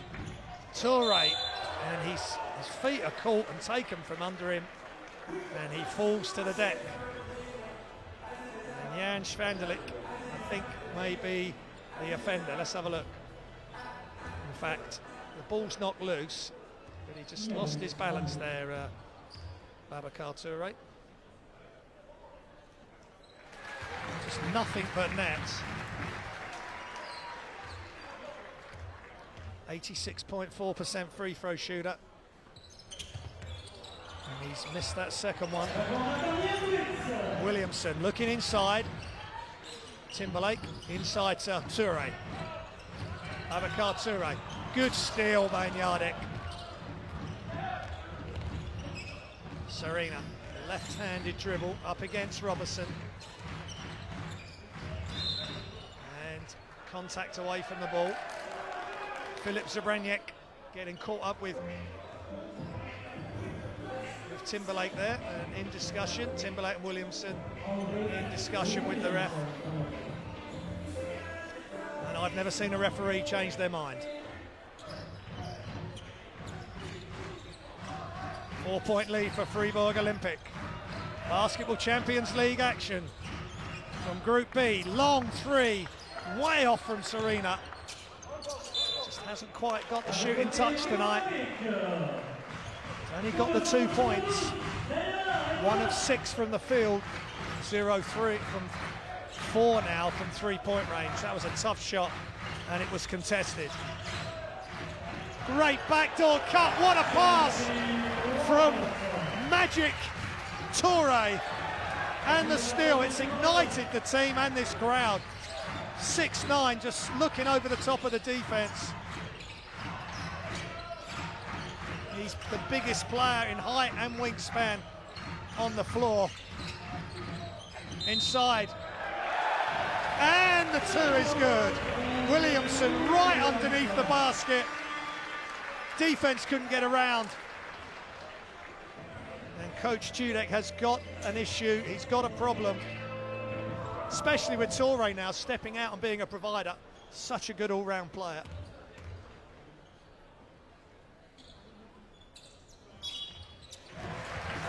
Toure, and his feet are caught and taken from under him, and he falls to the deck. And Jan Schwandelik, I think, may be the offender. Let's have a look. In fact, the ball's knocked loose, but he just lost his balance there, Babacar Toure. Just nothing but net. 86.4% free throw shooter. And he's missed that second one. Williamson looking inside. Timberlake inside to Toure. Babacar Toure. Good steal by Nyardek. Serena, left-handed dribble up against Robertson. And contact away from the ball. Filip Zabraniec getting caught up with Timberlake there, and in discussion. Timberlake and Williamson in discussion with the ref. And I've never seen a referee change their mind. 4-point lead for Fribourg Olympic. Basketball Champions League action from Group B. Long three, way off from Serena. Just hasn't quite got the shooting touch tonight. He's only got the 2 points. 1 of 6 from the field. 0-3 from 4 now from 3-point range. That was a tough shot, and it was contested. Great backdoor cut, what a pass from Magic Toure, and the steal. It's ignited the team and this crowd. 6'9", just looking over the top of the defense. He's the biggest player in height and wingspan on the floor. Inside, and the two is good. Williamson right underneath the basket. Defense couldn't get around. And Coach Dudek has got an issue, he's got a problem. Especially with Toure now stepping out and being a provider. Such a good all-round player.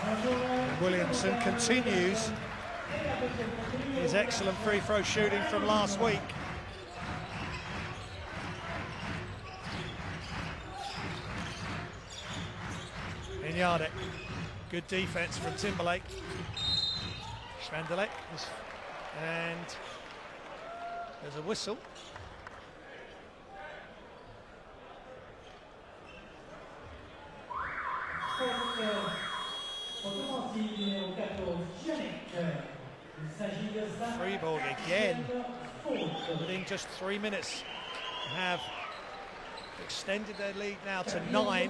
And Williamson continues his excellent free throw shooting from last week. Nyardek, good defense from Timberlake. Schwandelik, and there's a whistle. Fribourg again, within just 3 minutes, have extended their lead now to 9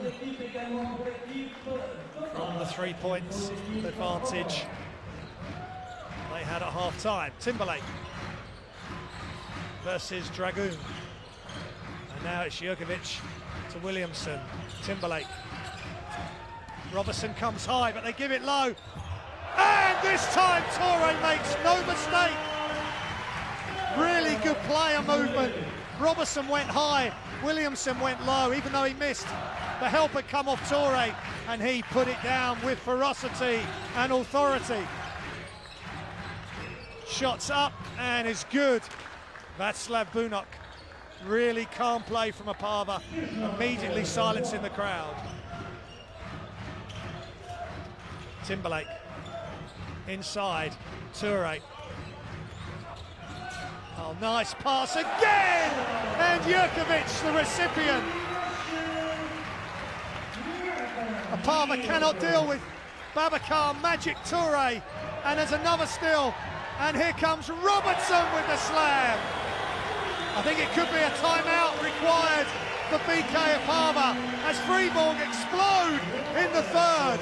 from the 3 points advantage they had at half time. Timberlake versus Dragoon. And now it's Jurkovic to Williamson. Timberlake. Robertson comes high, but they give it low. And this time Toure makes no mistake. Really good player movement. Robertson went high, Williamson went low, even though he missed. The help had come off Toure, and he put it down with ferocity and authority. Shots up and is good. Václav Bunok, really calm play from Opava, immediately silencing the crowd. Timberlake inside, Toure. Oh, nice pass again! And Jurkovic, the recipient. Opava cannot deal with Babacar Magic Toure. And there's another steal. And here comes Robertson with the slam. I think it could be a timeout required for BK Opava as Fribourg explode in the third.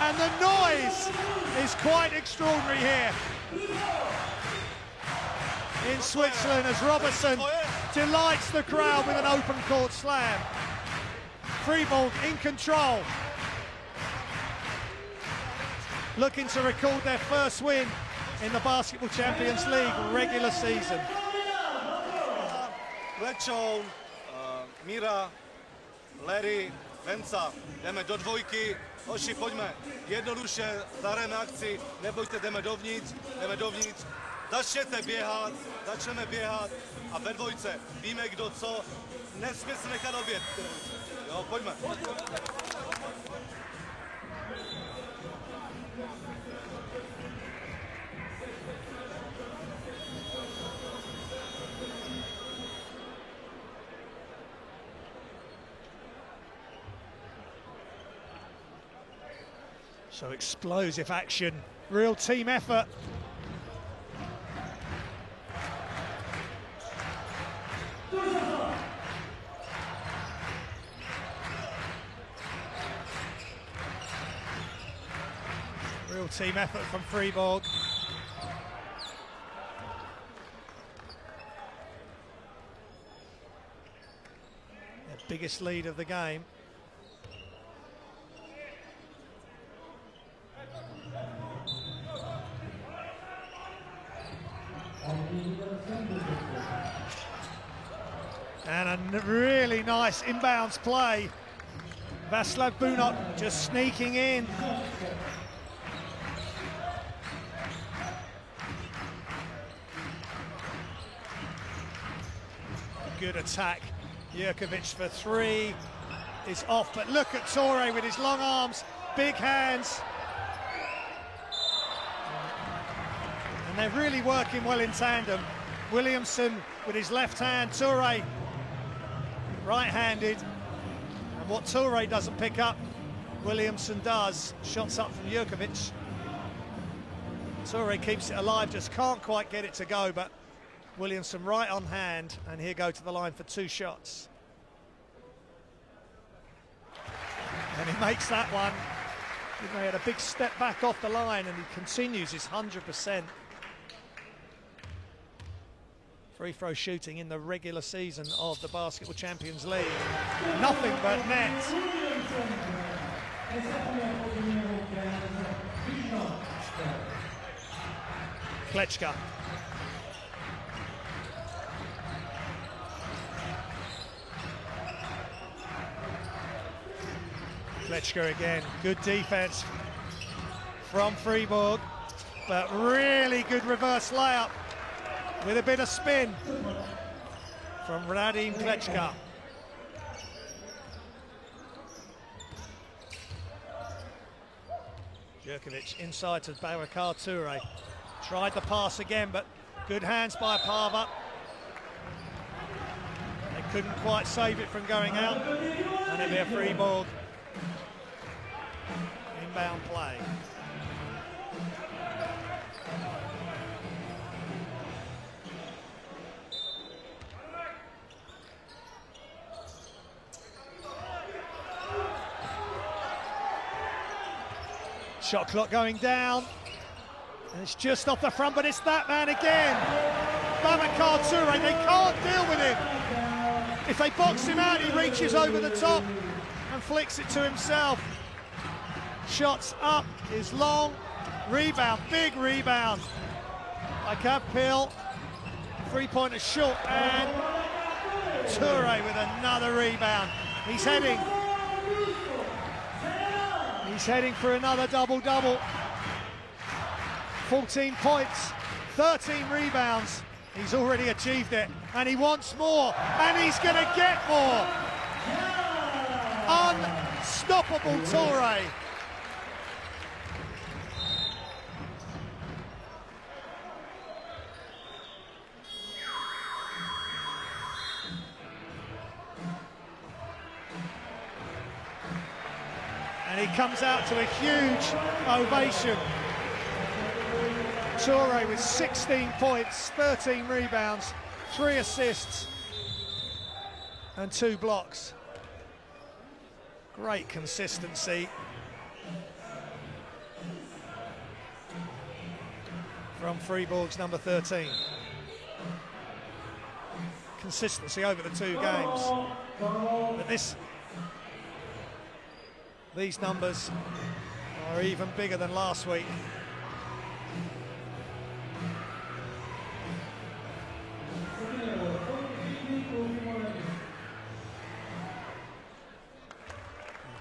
And the noise is quite extraordinary here in Switzerland as Robertson delights the crowd with an open court slam. Fribourg in control, looking to record their first win in the Basketball Champions League regular season. Klečou, Mira, Larry, Venca, jdeme do dvojky, hoši, pojďme, jednoduše, zahrajeme akci, nebojte, jdeme dovnitř, začneme běhat a ve dvojce víme, kdo co, nesmí se nechat obět, jo, pojďme. So explosive action, real team effort. Real team effort from Fribourg. Their biggest lead of the game. And a really nice inbounds play. Václav Bunot just sneaking in. Good attack. Jurkovic for three is off, but look at Torre with his long arms, big hands. And they're really working well in tandem. Williamson with his left hand, Torre right-handed. And what Torre doesn't pick up, Williamson does. Shots up from Jurkovic. Torre keeps it alive, just can't quite get it to go, but Williamson right on hand, and he'll go to the line for two shots. And he makes that one. He had a big step back off the line, and he continues his 100%. Free throw shooting in the regular season of the Basketball Champions League. Nothing but net. Klečka. Klečka again, good defense from Fribourg, but really good reverse layup with a bit of spin from Radim Klečka. Jurkovic inside to Barakar Toure. Tried the pass again, but good hands by Opava. They couldn't quite save it from going out, and it'll be a Fribourg inbound play. Shot clock going down, and it's just off the front, but it's that man again. Barakar Toure, they can't deal with him. If they box him out, he reaches over the top and flicks it to himself. Shots up is long, rebound, big rebound by Capil. Three-pointer short, and Toure with another rebound. He's heading for another double-double. 14 points, 13 rebounds. He's already achieved it, and he wants more, and he's going to get more. Unstoppable Toure. And he comes out to a huge ovation. Toure with 16 points, 13 rebounds, 3 assists and 2 blocks. Great consistency from Fribourg's number 13. Consistency over the 2 games. But these numbers are even bigger than last week.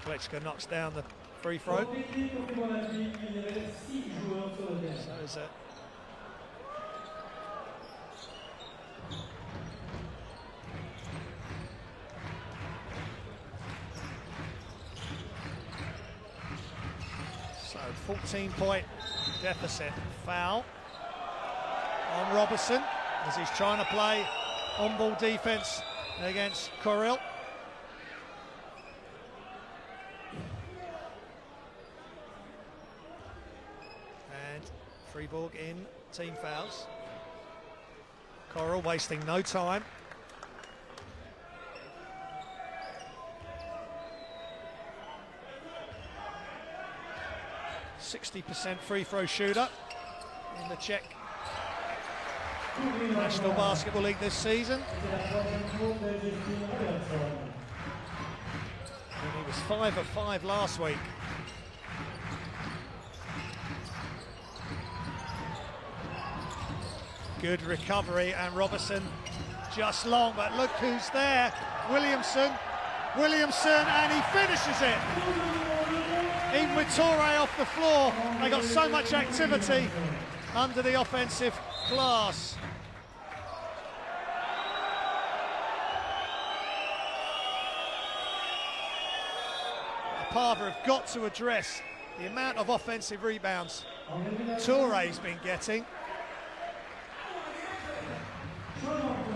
Klitschko knocks down the free throw. So is it. So 14-point deficit. Foul on Robertson as he's trying to play on-ball defense against Coril. Fribourg in team fouls. Coril wasting no time. %60 free throw shooter in the Czech National Basketball League this season. And he was 5 of 5 last week. Good recovery, and Robertson just long, but look who's there. Williamson, and he finishes it. Even with Toure off the floor, they got so much activity under the offensive glass. Opava have got to address the amount of offensive rebounds Toure's been getting.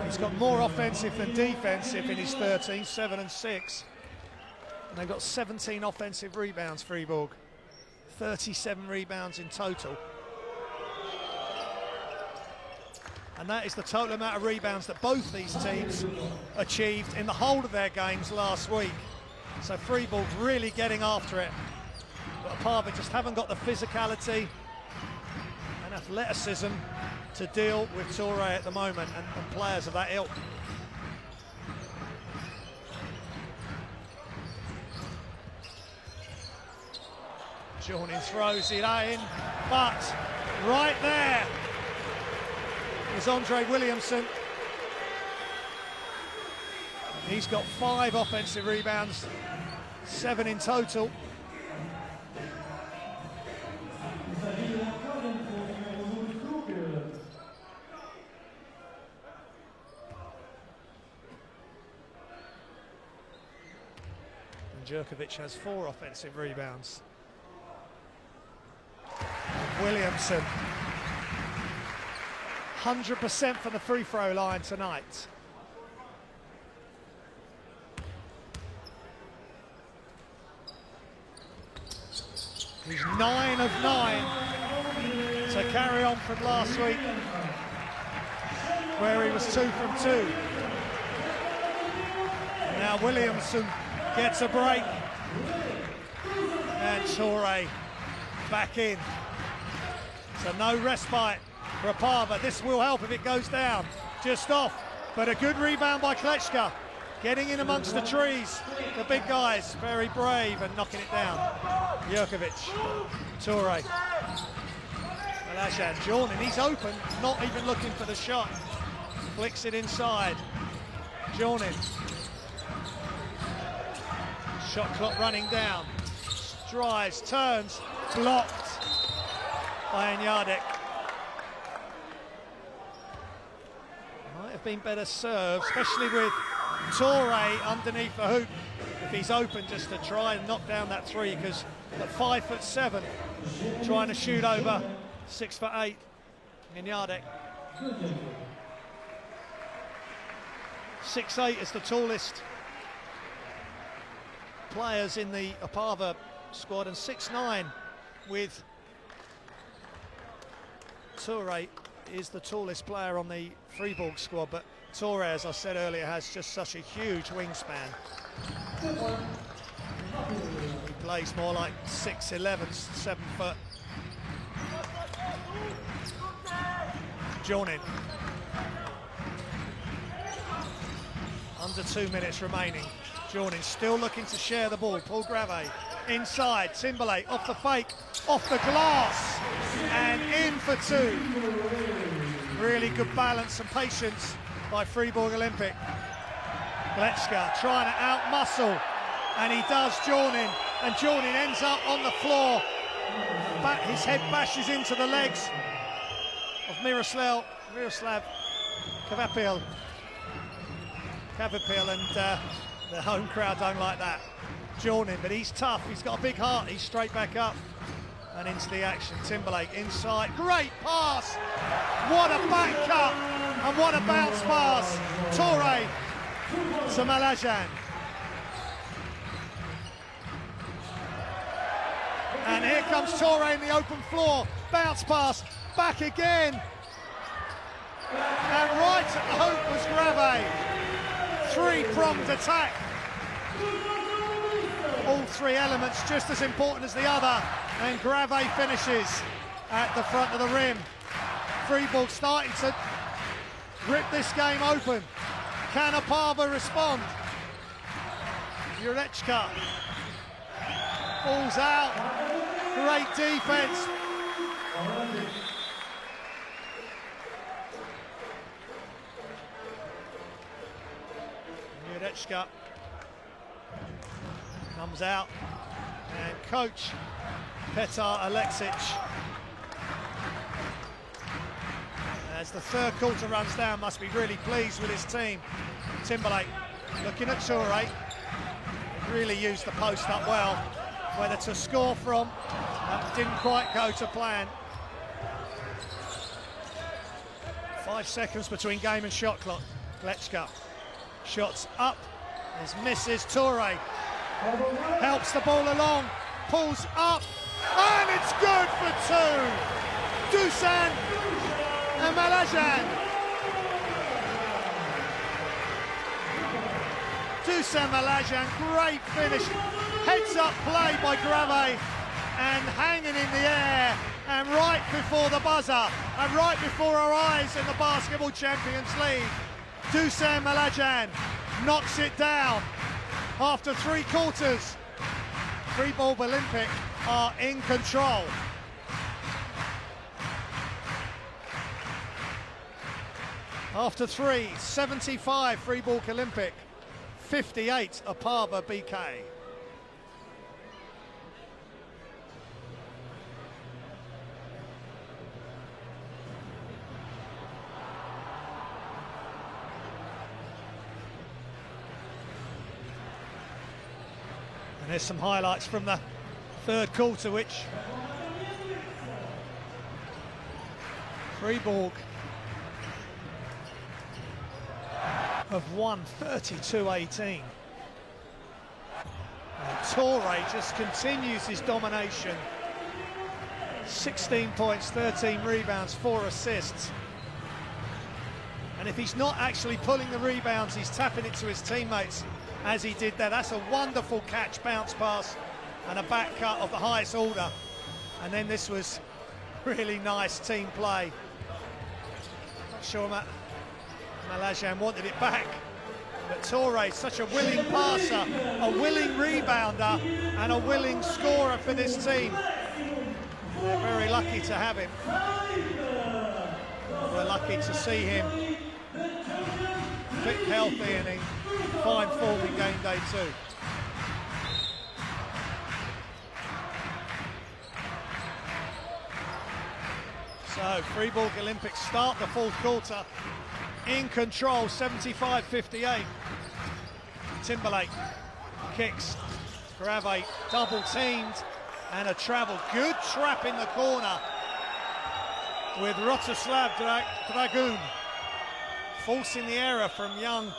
He's got more offensive than defensive in his 13, 7 and 6. And they've got 17 offensive rebounds, Fribourg. 37 rebounds in total. And that is the total amount of rebounds that both these teams achieved in the whole of their games last week. So Fribourg really getting after it. But Opava just haven't got the physicality and athleticism to deal with Toure at the moment, and players of that ilk. Jordan throws it in, but right there is Andre Williamson. He's got 5 offensive rebounds, 7 in total. Jerkovic has 4 offensive rebounds. Williamson, 100% for the free throw line tonight. He's 9 of 9 to carry on from last week, where he was 2 from 2. Now Williamson gets a break, and Toure back in. So no respite for Opava. This will help if it goes down. Just off, but a good rebound by Klitschko. Getting in amongst the trees, the big guys, very brave and knocking it down. Jerkovic, Toure, Alashan, Jordan, he's open, not even looking for the shot. Flicks it inside. Jordan. Shot clock running down. Drives, turns, blocked by Enyardek. Might have been better served, especially with Toure underneath the hoop. If he's open, just to try and knock down that 3, because at 5'7", trying to shoot over 6'8", Enyardek. 6'8" is the tallest players in the Opava squad, and 6'9" with Toure is the tallest player on the Fribourg squad, but Toure, as I said earlier, has just such a huge wingspan. He plays more like 6'11", 7 foot. Jornin. Under 2 minutes remaining. Jornin still looking to share the ball. Paul Grave inside. Timberlake off the fake, off the glass, and in for two. Really good balance and patience by Fribourg Olympic. Glechka trying to out-muscle, and he does Jornin, and Jornin ends up on the floor. His head bashes into the legs of Miroslav Kavapil, and the home crowd don't like that. Jornin, but he's tough, he's got a big heart, he's straight back up and into the action. Timberlake inside, great pass, what a back cut and what a bounce pass. Toure to Malajan. And here comes Toure in the open floor, bounce pass, back again. And right at the hoop was Grave. Three-pronged attack. All three elements just as important as the other, and Grave finishes at the front of the rim. Fribourg starting to rip this game open. Can Opava respond? Jurečka falls out. Great defense. Jurečka comes out, and coach Petar Aleksic, as the third quarter runs down, must be really pleased with his team. Timberlake looking at Toure, really used the post up well. Whether to score from, that didn't quite go to plan. 5 seconds between game and shot clock. Glechka shots up, as misses. Toure helps the ball along, pulls up, and it's good for two. Dusan and Malajan. Dusan Malajan, great finish. Heads up play by Grave, and hanging in the air, and right before the buzzer, and right before our eyes in the Basketball Champions League, Dusan Malajan knocks it down. After 3 quarters, Fribourg Olympic are in control. After 3, 75 Fribourg Olympic, 58 Opava BK. And there's some highlights from the third quarter, which Fribourg have won 32-18. And Toure just continues his domination. 16 points, 13 rebounds, 4 assists. And if he's not actually pulling the rebounds, he's tapping it to his teammates, as he did there. That's a wonderful catch, bounce pass, and a back cut of the highest order. And then this was really nice team play. Not sure Malajan wanted it back, but Toure, such a willing passer, a willing rebounder, and a willing scorer for this team. They're very lucky to have him. We're lucky to see him fit, healthy, and in fine form in game day 2. So Fribourg Olympics start the fourth quarter in control, 75-58. Timberlake kicks, Grave double teamed, and a travel. Good trap in the corner with Rotislav Dragoon, forcing the error from young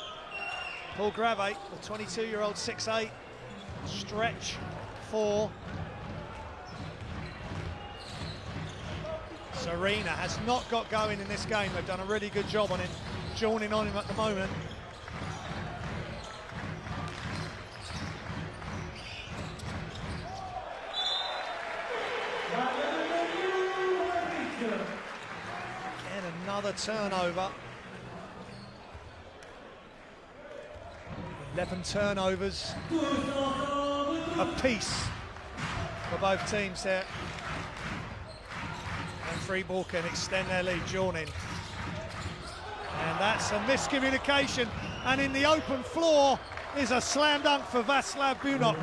Paul Grave, the 22-year-old, 6'8", stretch 4. Serena has not got going in this game. They've done a really good job on him, joining on him at the moment. Again, another turnover. 11 turnovers apiece for both teams there. And Fribourg can extend their lead, joining. And that's a miscommunication. And in the open floor is a slam dunk for Václav Bunok.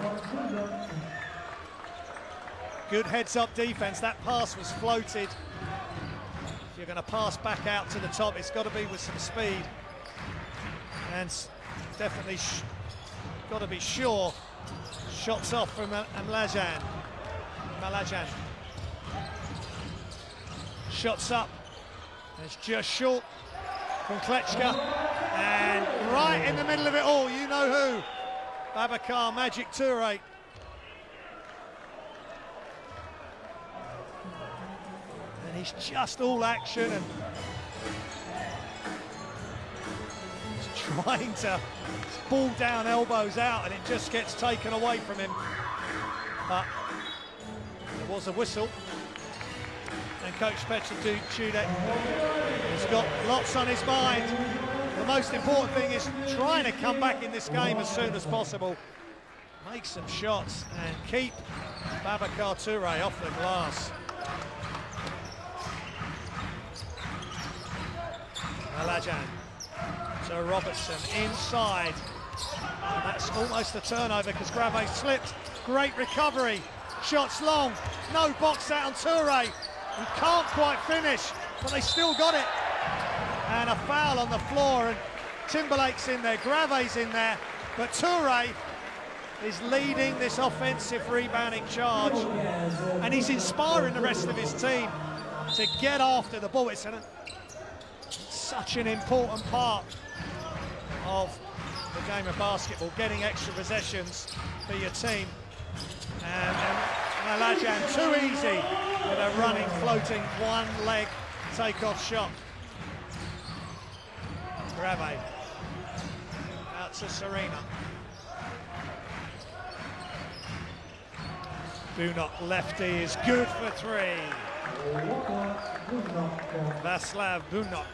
Good heads-up defense. That pass was floated. If you're going to pass back out to the top, it's got to be with some speed. And definitely got to be sure. Shots off from Malajan. Shots up. It's just short from Klečka. And right in the middle of it all, you know who. Babacar Magic Touré. And he's just all action and he's trying to ball down, elbows out, and it just gets taken away from him. But there was a whistle. And Coach Petr Cudek has got lots on his mind. The most important thing is trying to come back in this game as soon as possible. Make some shots and keep Babacar Touré off the glass. Malajan to Robertson inside. And that's almost a turnover because Grave slipped. Great recovery. Shots long. No box out on Touré. He can't quite finish, but they still got it. And a foul on the floor, and Timberlake's in there, Grave's in there, but Touré is leading this offensive rebounding charge, and he's inspiring the rest of his team to get after the ball. It's such an important part of the game of basketball, getting extra possessions for your team. And Malajan, too easy with a running, floating, one-leg take-off shot. Grave out to Serena. Bunok lefty is good for three. Václav Bunok.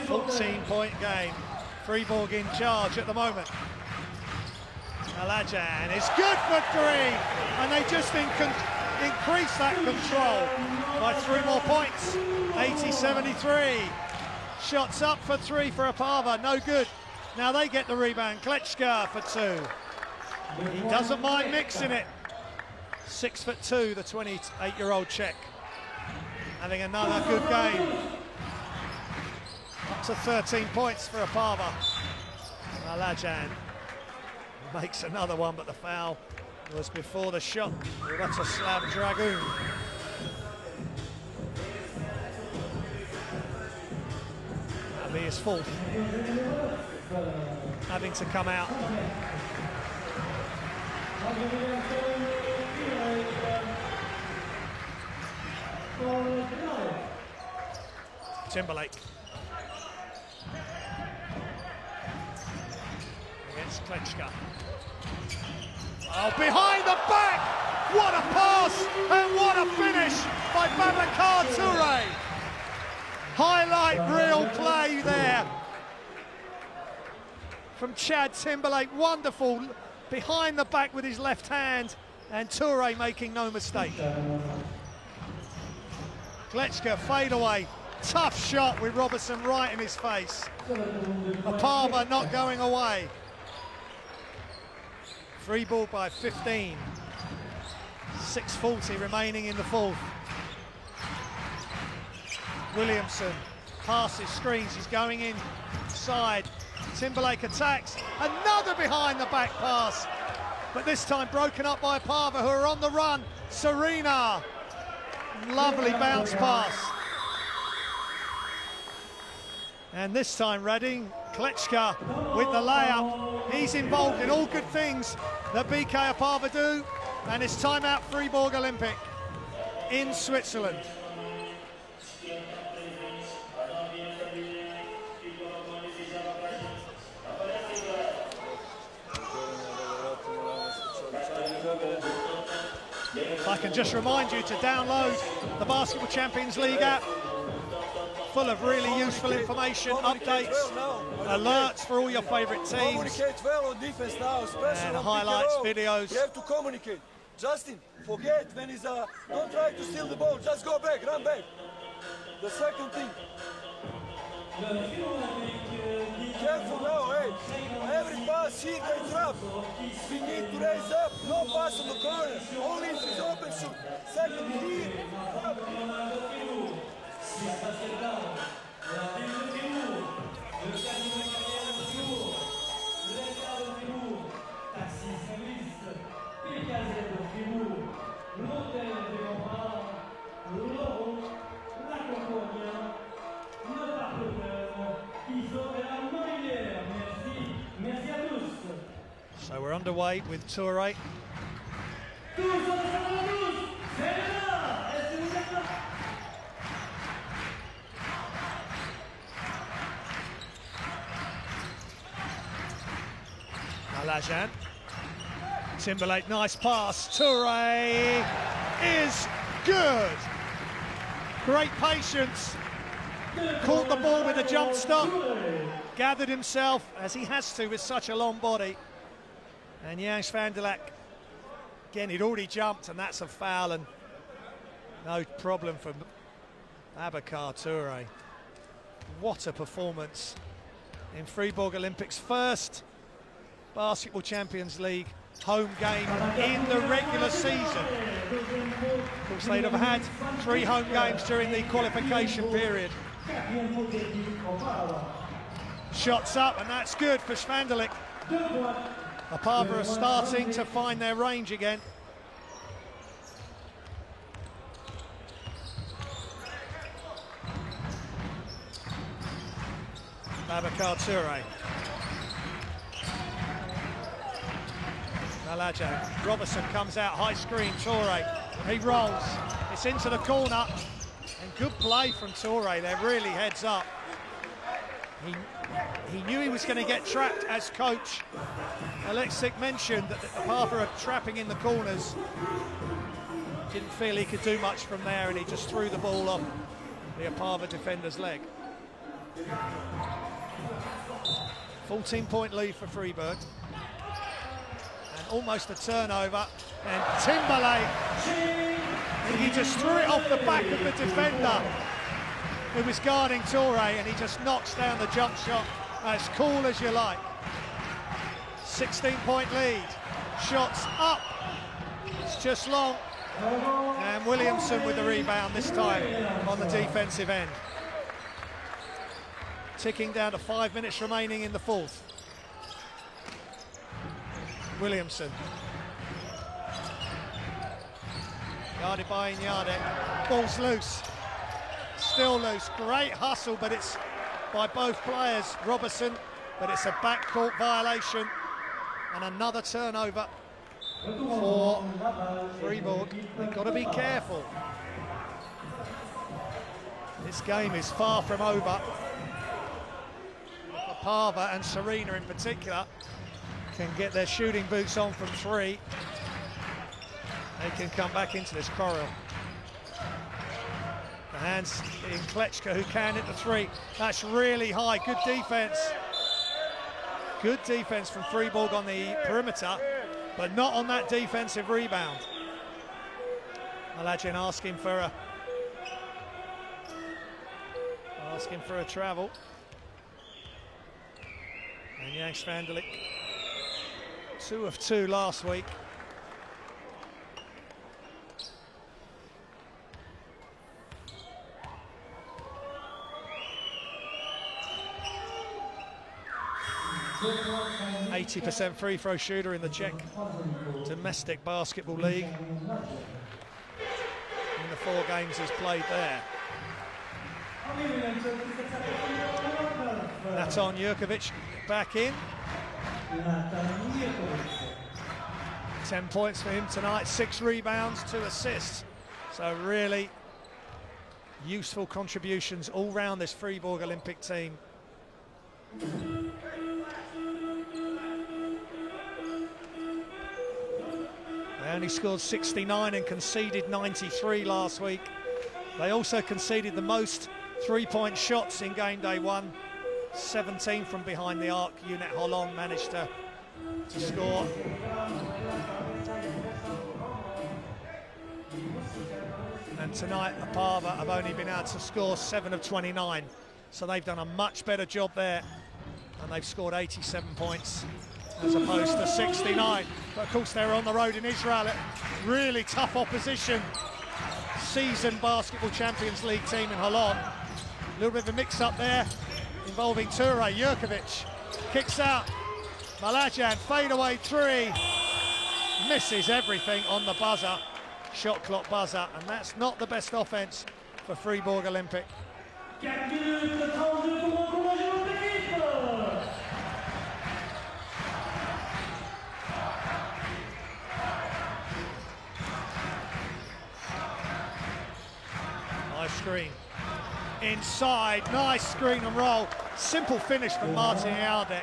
14-point game. Fribourg in charge at the moment. Malajan is good for three, and they just increase that control by 3 more points. 80-73. Shots up for three for Opava, no good. Now they get the rebound. Klečka for two. He doesn't mind mixing it. 6'2", the 28-year-old Czech, having another good game. Up to 13 points for Opava. Malajan makes another one, but the foul was before the shot. Vratislav Dragoon. That'll be his fourth. Having to come out. Timberlake. Against Klečka. Oh, behind the back! What a pass and what a finish by Babacar Touré. Highlight reel play there from Chad Timberlake. Wonderful behind the back with his left hand, and Touré making no mistake. Klečka fade away. Tough shot with Robertson right in his face. Opava not going away. Fribourg by 15. 6:40 remaining in the fourth. Williamson passes, screens, he's going inside. Timberlake attacks, another behind the back pass, but this time broken up by Opava, who are on the run. Serena, lovely bounce pass. And this time Reading, Klečka with the layup. He's involved in all good things that BK Opava do. And it's time out Fribourg Olympic in Switzerland. If I can just remind you to download the Basketball Champions League app, full of really useful information, updates, alerts for all your favourite teams. Communicate well on defense now, especially and on highlights, pick and roll. videos. You have to communicate. Justin, forget when he's don't try to steal the ball, just go back, run back. The second thing. Careful now, hey. Every pass here they drop. We need to raise up, no pass on the corner. Only if it's open shoot. Second here. So we're underway with Touré. Alajan. Timberlake, nice pass. Touré is good. Great patience. Caught the ball with a jump stop. Gathered himself, as he has to with such a long body. And Jans van der Lek, again, he'd already jumped, and that's a foul, and no problem for Abakar Touré. What a performance in Fribourg Olympic's first Basketball Champions League home game in the regular season. Of course, they'd have had 3 home games during the qualification period. Shots up, and that's good for van der Lek. Opava are starting to find their range again. Abakar Touré. Alajan. Robertson comes out, high screen, Touré. He rolls. It's into the corner. And good play from Touré there, really heads up. He knew he was going to get trapped, as coach Alexic mentioned, that Opava are trapping in the corners. Didn't feel he could do much from there, and he just threw the ball off the Opava defender's leg. 14-point lead for Fribourg. And almost a turnover. And Timberlake, and he just threw it off the back of the defender who was guarding Touré, and he just knocks down the jump shot as cool as you like. 16-point lead. Shots up. It's just long. And Williamson with the rebound this time on the defensive end. Ticking down to 5 minutes remaining in the fourth. Williamson. Guarded by Inyade. Ball's loose. Still loose. Great hustle, but it's by both players. Robertson, but it's a backcourt violation. And another turnover for Fribourg. They've got to be careful. This game is far from over. Opava and Serena in particular can get their shooting boots on from 3. They can come back into this quarrel. The hands in Klečka, who can hit the 3. That's really high. Good defense. Good defense from Fribourg on the perimeter, but not on that defensive rebound. Alajan asking for a travel. And Jans van der Lek, 2 of 2 last week. %80 free throw shooter in the Czech Domestic Basketball League. In the 4 games he's played there. Natan Jurkovic back in. 10 points for him tonight, 6 rebounds, 2 assists. So really useful contributions all round this Fribourg Olympic team. They only scored 69 and conceded 93 last week. They also conceded the most three-point shots in game day 1. 17 from behind the arc. Unit Holland managed to score. And tonight Opava have only been able to score 7 of 29. So they've done a much better job there. And they've scored 87 points as opposed to 69. But of course they're on the road in Israel. Really tough opposition. Seasoned basketball Champions League team in Holland. A little bit of a mix-up there involving Ture. Jurkovic kicks out. Malajan, fadeaway 3. Misses everything on the buzzer. Shot clock buzzer. And that's not the best offense for Fribourg Olympic. Nice screen. Inside, nice screen and roll. Simple finish from Martin Jaldek.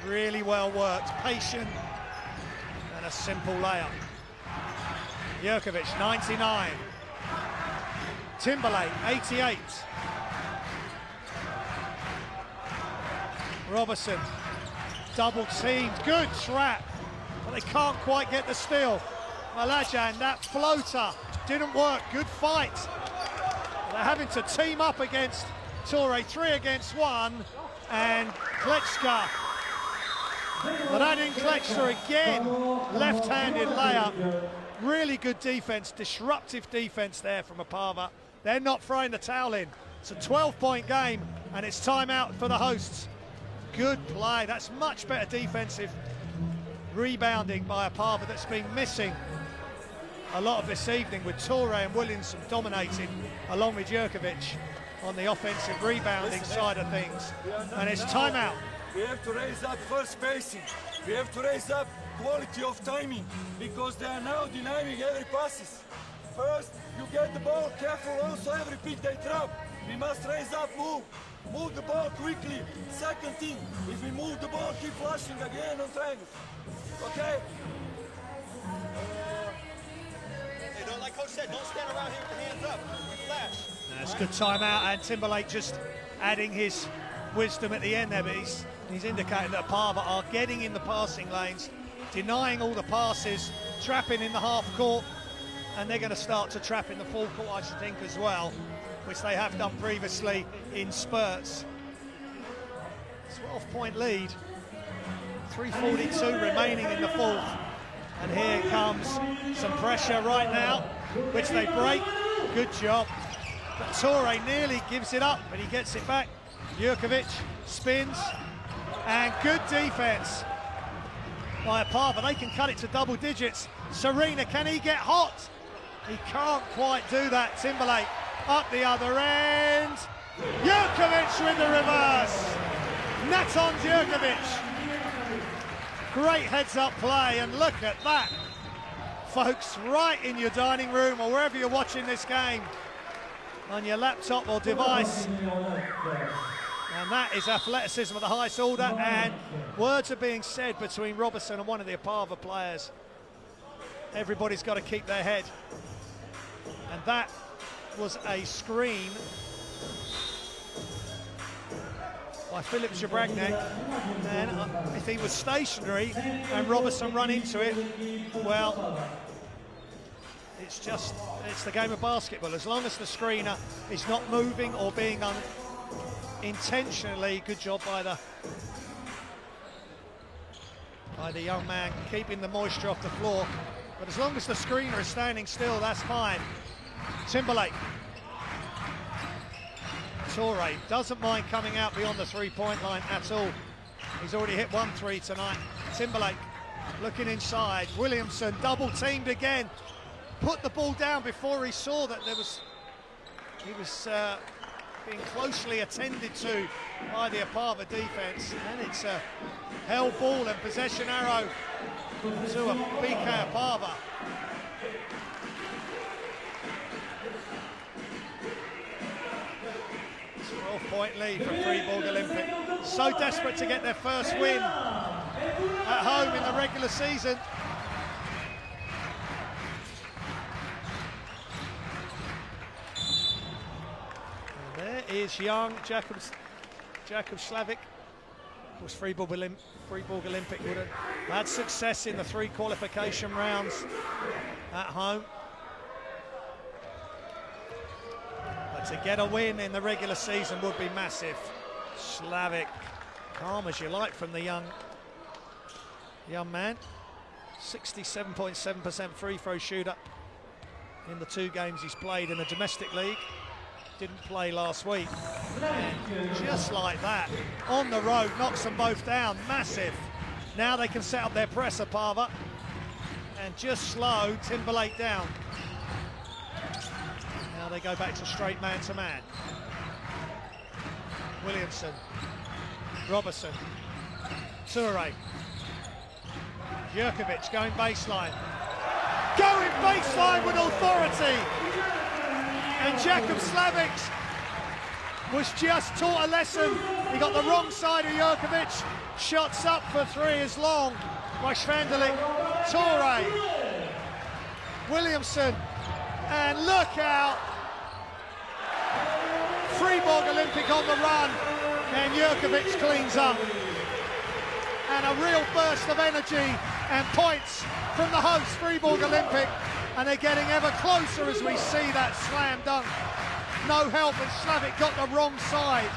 Really well worked, patient, and a simple layup. Jurkovic, 99. Timberlake, 88. Robertson, double teamed, good trap, but they can't quite get the steal. Malajan, that floater didn't work, good fight. They're having to team up against Ture, 3 against 1, and Kletschka. Radin Kletschka again, left-handed layup. Really good defense, disruptive defense there from Opava. They're not throwing the towel in. It's a 12-point game, and it's timeout for the hosts. Good play, that's much better defensive rebounding by Opava that's been missing a lot of this evening, with Ture and Williamson dominating along with Jurkovic on the offensive rebounding side of things. And it's timeout. We have to raise up first spacing. We have to raise up quality of timing, because they are now denying every passes. First, you get the ball, careful also every pick they drop. We must raise up, move the ball quickly. Second thing, if we move the ball, keep flashing again on triangles. Okay? Like Coach said, don't stand around here with the hands up. We flash. That's a good timeout, and Timberlake just adding his wisdom at the end there, but he's indicating that Opava are getting in the passing lanes, denying all the passes, trapping in the half court, and they're going to start to trap in the full court, I should think, as well, which they have done previously in spurts. 12-point lead, 3:42 remaining in the fourth. And here comes some pressure right now, which they break. Good job. But Ture nearly gives it up, but he gets it back. Jurkovic spins, and good defense by Opava. They can cut it to double digits. Serena, can he get hot? He can't quite do that. Timberlake up the other end. Jurkovic with the reverse. Natan Jurkovic. Great heads-up play, and look at that. Folks, right in your dining room or wherever you're watching this game, on your laptop or device. And that is athleticism of the highest order, and words are being said between Robertson and one of the Opava players. Everybody's got to keep their head. And that was a screen by Filip Jabragnek, and if he was stationary and Robertson run into it, well, it's the game of basketball. As long as the screener is not moving or being intentionally, good job by the young man keeping the moisture off the floor, but as long as the screener is standing still, that's fine. Timberlake. Ture doesn't mind coming out beyond the three-point line at all. He's already hit 1 3 tonight. Timberlake looking inside. Williamson double teamed again. Put the ball down before he saw that he was being closely attended to by the Opava defence, and it's a held ball and possession arrow to a BK Opava. It's a 12-point lead for Fribourg Olympic. So desperate to get their first win at home in the regular season. There is young Jakob Slavik. Of course, Fribourg Olympic would have had success in the 3 qualification rounds at home. But to get a win in the regular season would be massive. Slavik, calm as you like from the young man. 67.7% free throw shooter in the 2 games he's played in the domestic league. Didn't play last week. And just like that, on the road, knocks them both down. Massive. Now they can set up their press, Opava, and just slow Timberlake down. Now they go back to straight man-to-man. Williamson, Robertson, Toure, Jurkovic going baseline. Going baseline with authority! And Jakob Slavik was just taught a lesson. He got the wrong side of Jurkovic. Shots up for 3 is long by Schwandelik. Toure, Williamson, and look out! Fribourg Olympic on the run, and Jurkovic cleans up. And a real burst of energy and points from the host, Fribourg Olympic. And they're getting ever closer as we see that slam dunk. No help, and Slavik got the wrong side.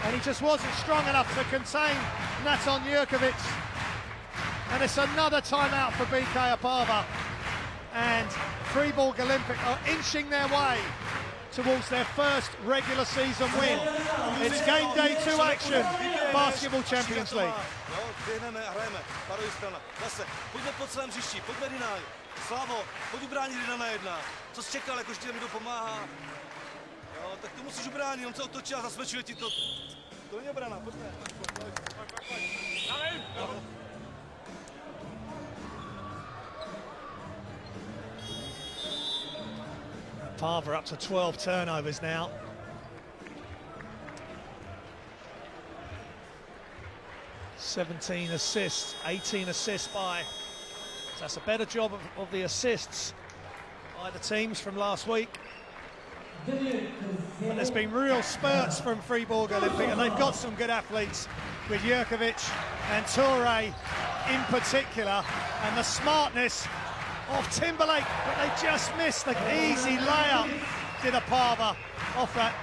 And he just wasn't strong enough to contain Natan Jurkovic. And it's another timeout for BK Opava. And Fribourg Olympic are inching their way towards their first regular season win. It's game day 2 action, Basketball Champions League. Slavo, pojď ubránit 1 na 1. Co jsi čekal, jako že ti někdo pomáhá? Jo, tak to musíš ubránit, on se otočí a zasvědčuje ti to. To není obrana, pojďme. Opava up to 12 turnovers now. .17 assists, 18 assists by. So that's a better job of the assists by the teams from last week. And there's been real spurts from Fribourg Olympic, and they've got some good athletes with Jurkovic and Toure in particular, and the smartness of Timberlake, but they just missed the easy layup, did Opava, off that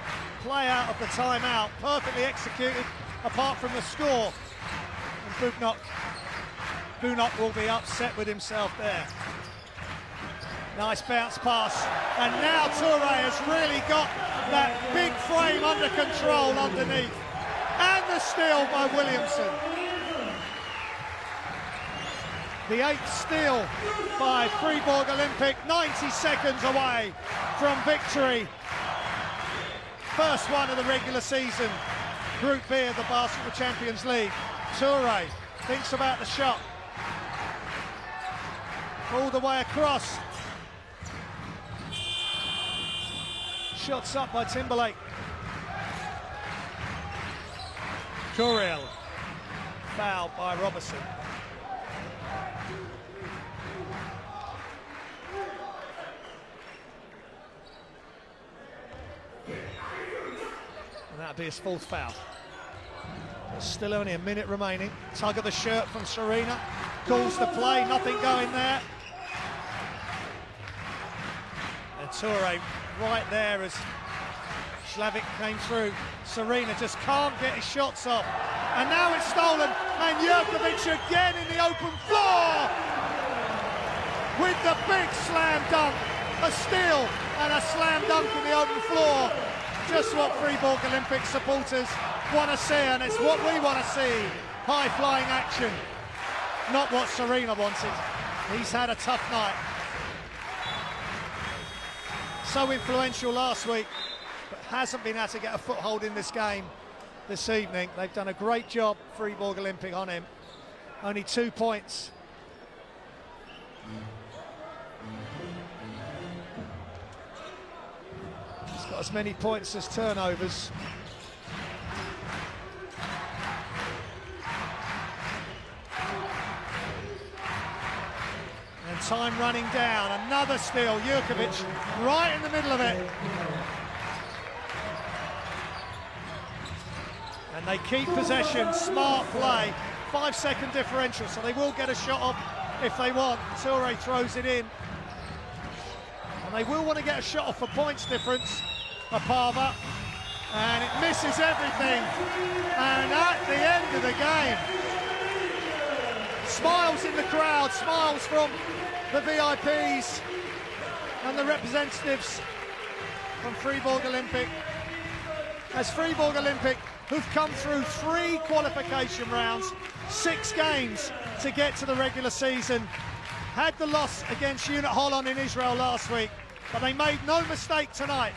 play out of the timeout. Perfectly executed, apart from the score. And Bunok will be upset with himself there. Nice bounce pass, and now Toure has really got that big frame under control underneath. And the steal by Williamson. The 8th steal by Fribourg Olympic, 90 seconds away from victory. First one of the regular season, Group B of the Basketball Champions League. Toure thinks about the shot. All the way across. Shots up by Timberlake. Curiel, fouled by Robertson. And that'd be his 4th foul. There's still only a minute remaining. Tug of the shirt from Serena. Calls the play, nothing going there. And Toure right there as Slavik came through. Serena just can't get his shots off. And now it's stolen, and Jurkovic again in the open floor with the big slam dunk. A steal and a slam dunk in the open floor. Just what Fribourg Olympic supporters want to see, and it's what we want to see. High-flying action. Not what Serena wanted. He's had a tough night. So influential last week, but hasn't been able to get a foothold in this game this evening. They've done a great job, Fribourg Olympic, on him. Only 2 points. He's got as many points as turnovers. And time running down, another steal, Jurkovic right in the middle of it. And they keep possession, smart play, 5-second differential, so they will get a shot off if they want. Toure throws it in. And they will want to get a shot off for points difference, Opava. And it misses everything. And at the end of the game, smiles in the crowd, smiles from the VIPs and the representatives from Fribourg Olympic. As Fribourg Olympic, who've come through 3 qualification rounds, 6 games to get to the regular season, had the loss against Unit Holland in Israel last week, but they made no mistake tonight.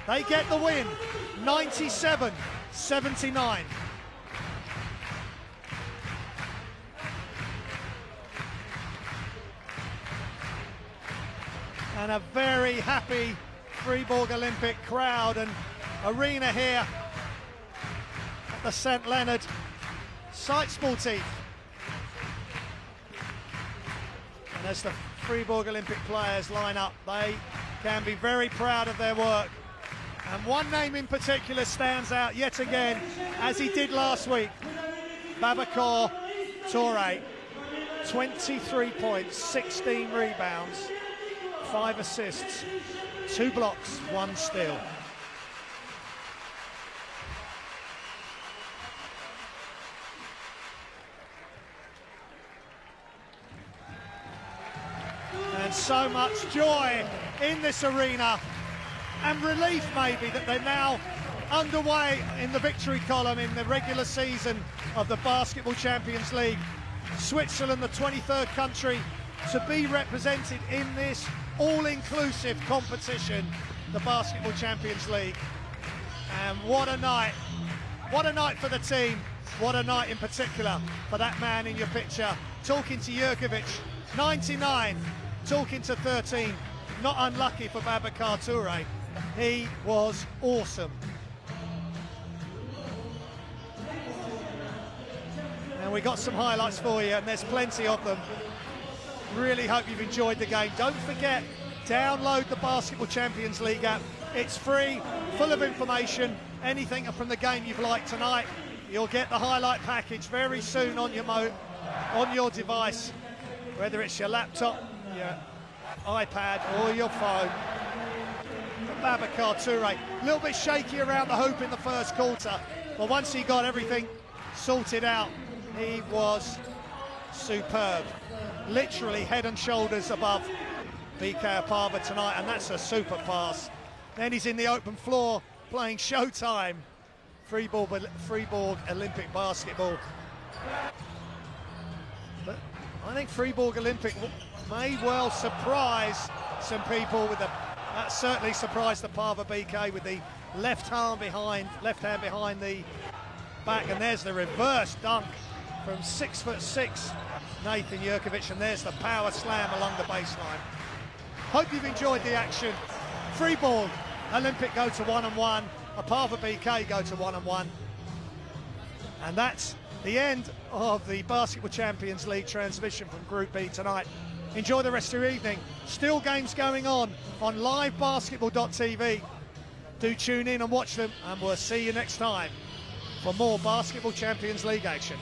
They get the win, 97-79. And a very happy Fribourg Olympic crowd and arena here at the St. Leonard site sportif. And as the Fribourg Olympic players line up, they can be very proud of their work. And one name in particular stands out yet again, as he did last week. Babacar Toure, 23 points, 16 rebounds, 5 assists, 2 blocks, 1 steal. And so much joy in this arena, and relief maybe that they're now underway in the victory column in the regular season of the Basketball Champions League. Switzerland, the 23rd country to be represented in this all-inclusive competition, the Basketball Champions League. And what a night for the team, what a night in particular for that man in your picture, talking to Jurkovic, 99, talking to 13, not unlucky for Babacar Toure. He was awesome. And we got some highlights for you, and there's plenty of them. Really hope you've enjoyed the game. Don't forget, download the Basketball Champions League app. It's free, full of information. Anything from the game you've liked tonight, you'll get the highlight package very soon on your device, whether it's your laptop, your iPad or your phone. Babacar Toure, a little bit shaky around the hoop in the first quarter, but once he got everything sorted out, he was superb. Literally head and shoulders above BK Opava tonight, and that's a super pass. Then he's in the open floor playing Showtime, Fribourg Olympic basketball. But I think Fribourg Olympic may well surprise some people with that certainly surprised the Opava BK with the left hand behind the back, and there's the reverse dunk from 6'6" Nathan Jurkovic, and there's the power slam along the baseline. Hope you've enjoyed the action. Fribourg Olympic go to 1-1, Opava BK go to 1-1, and that's the end of the Basketball Champions League transmission from Group B tonight. Enjoy the rest of your evening. Still games going on livebasketball.tv. Do tune in and watch them, and we'll see you next time for more Basketball Champions League action.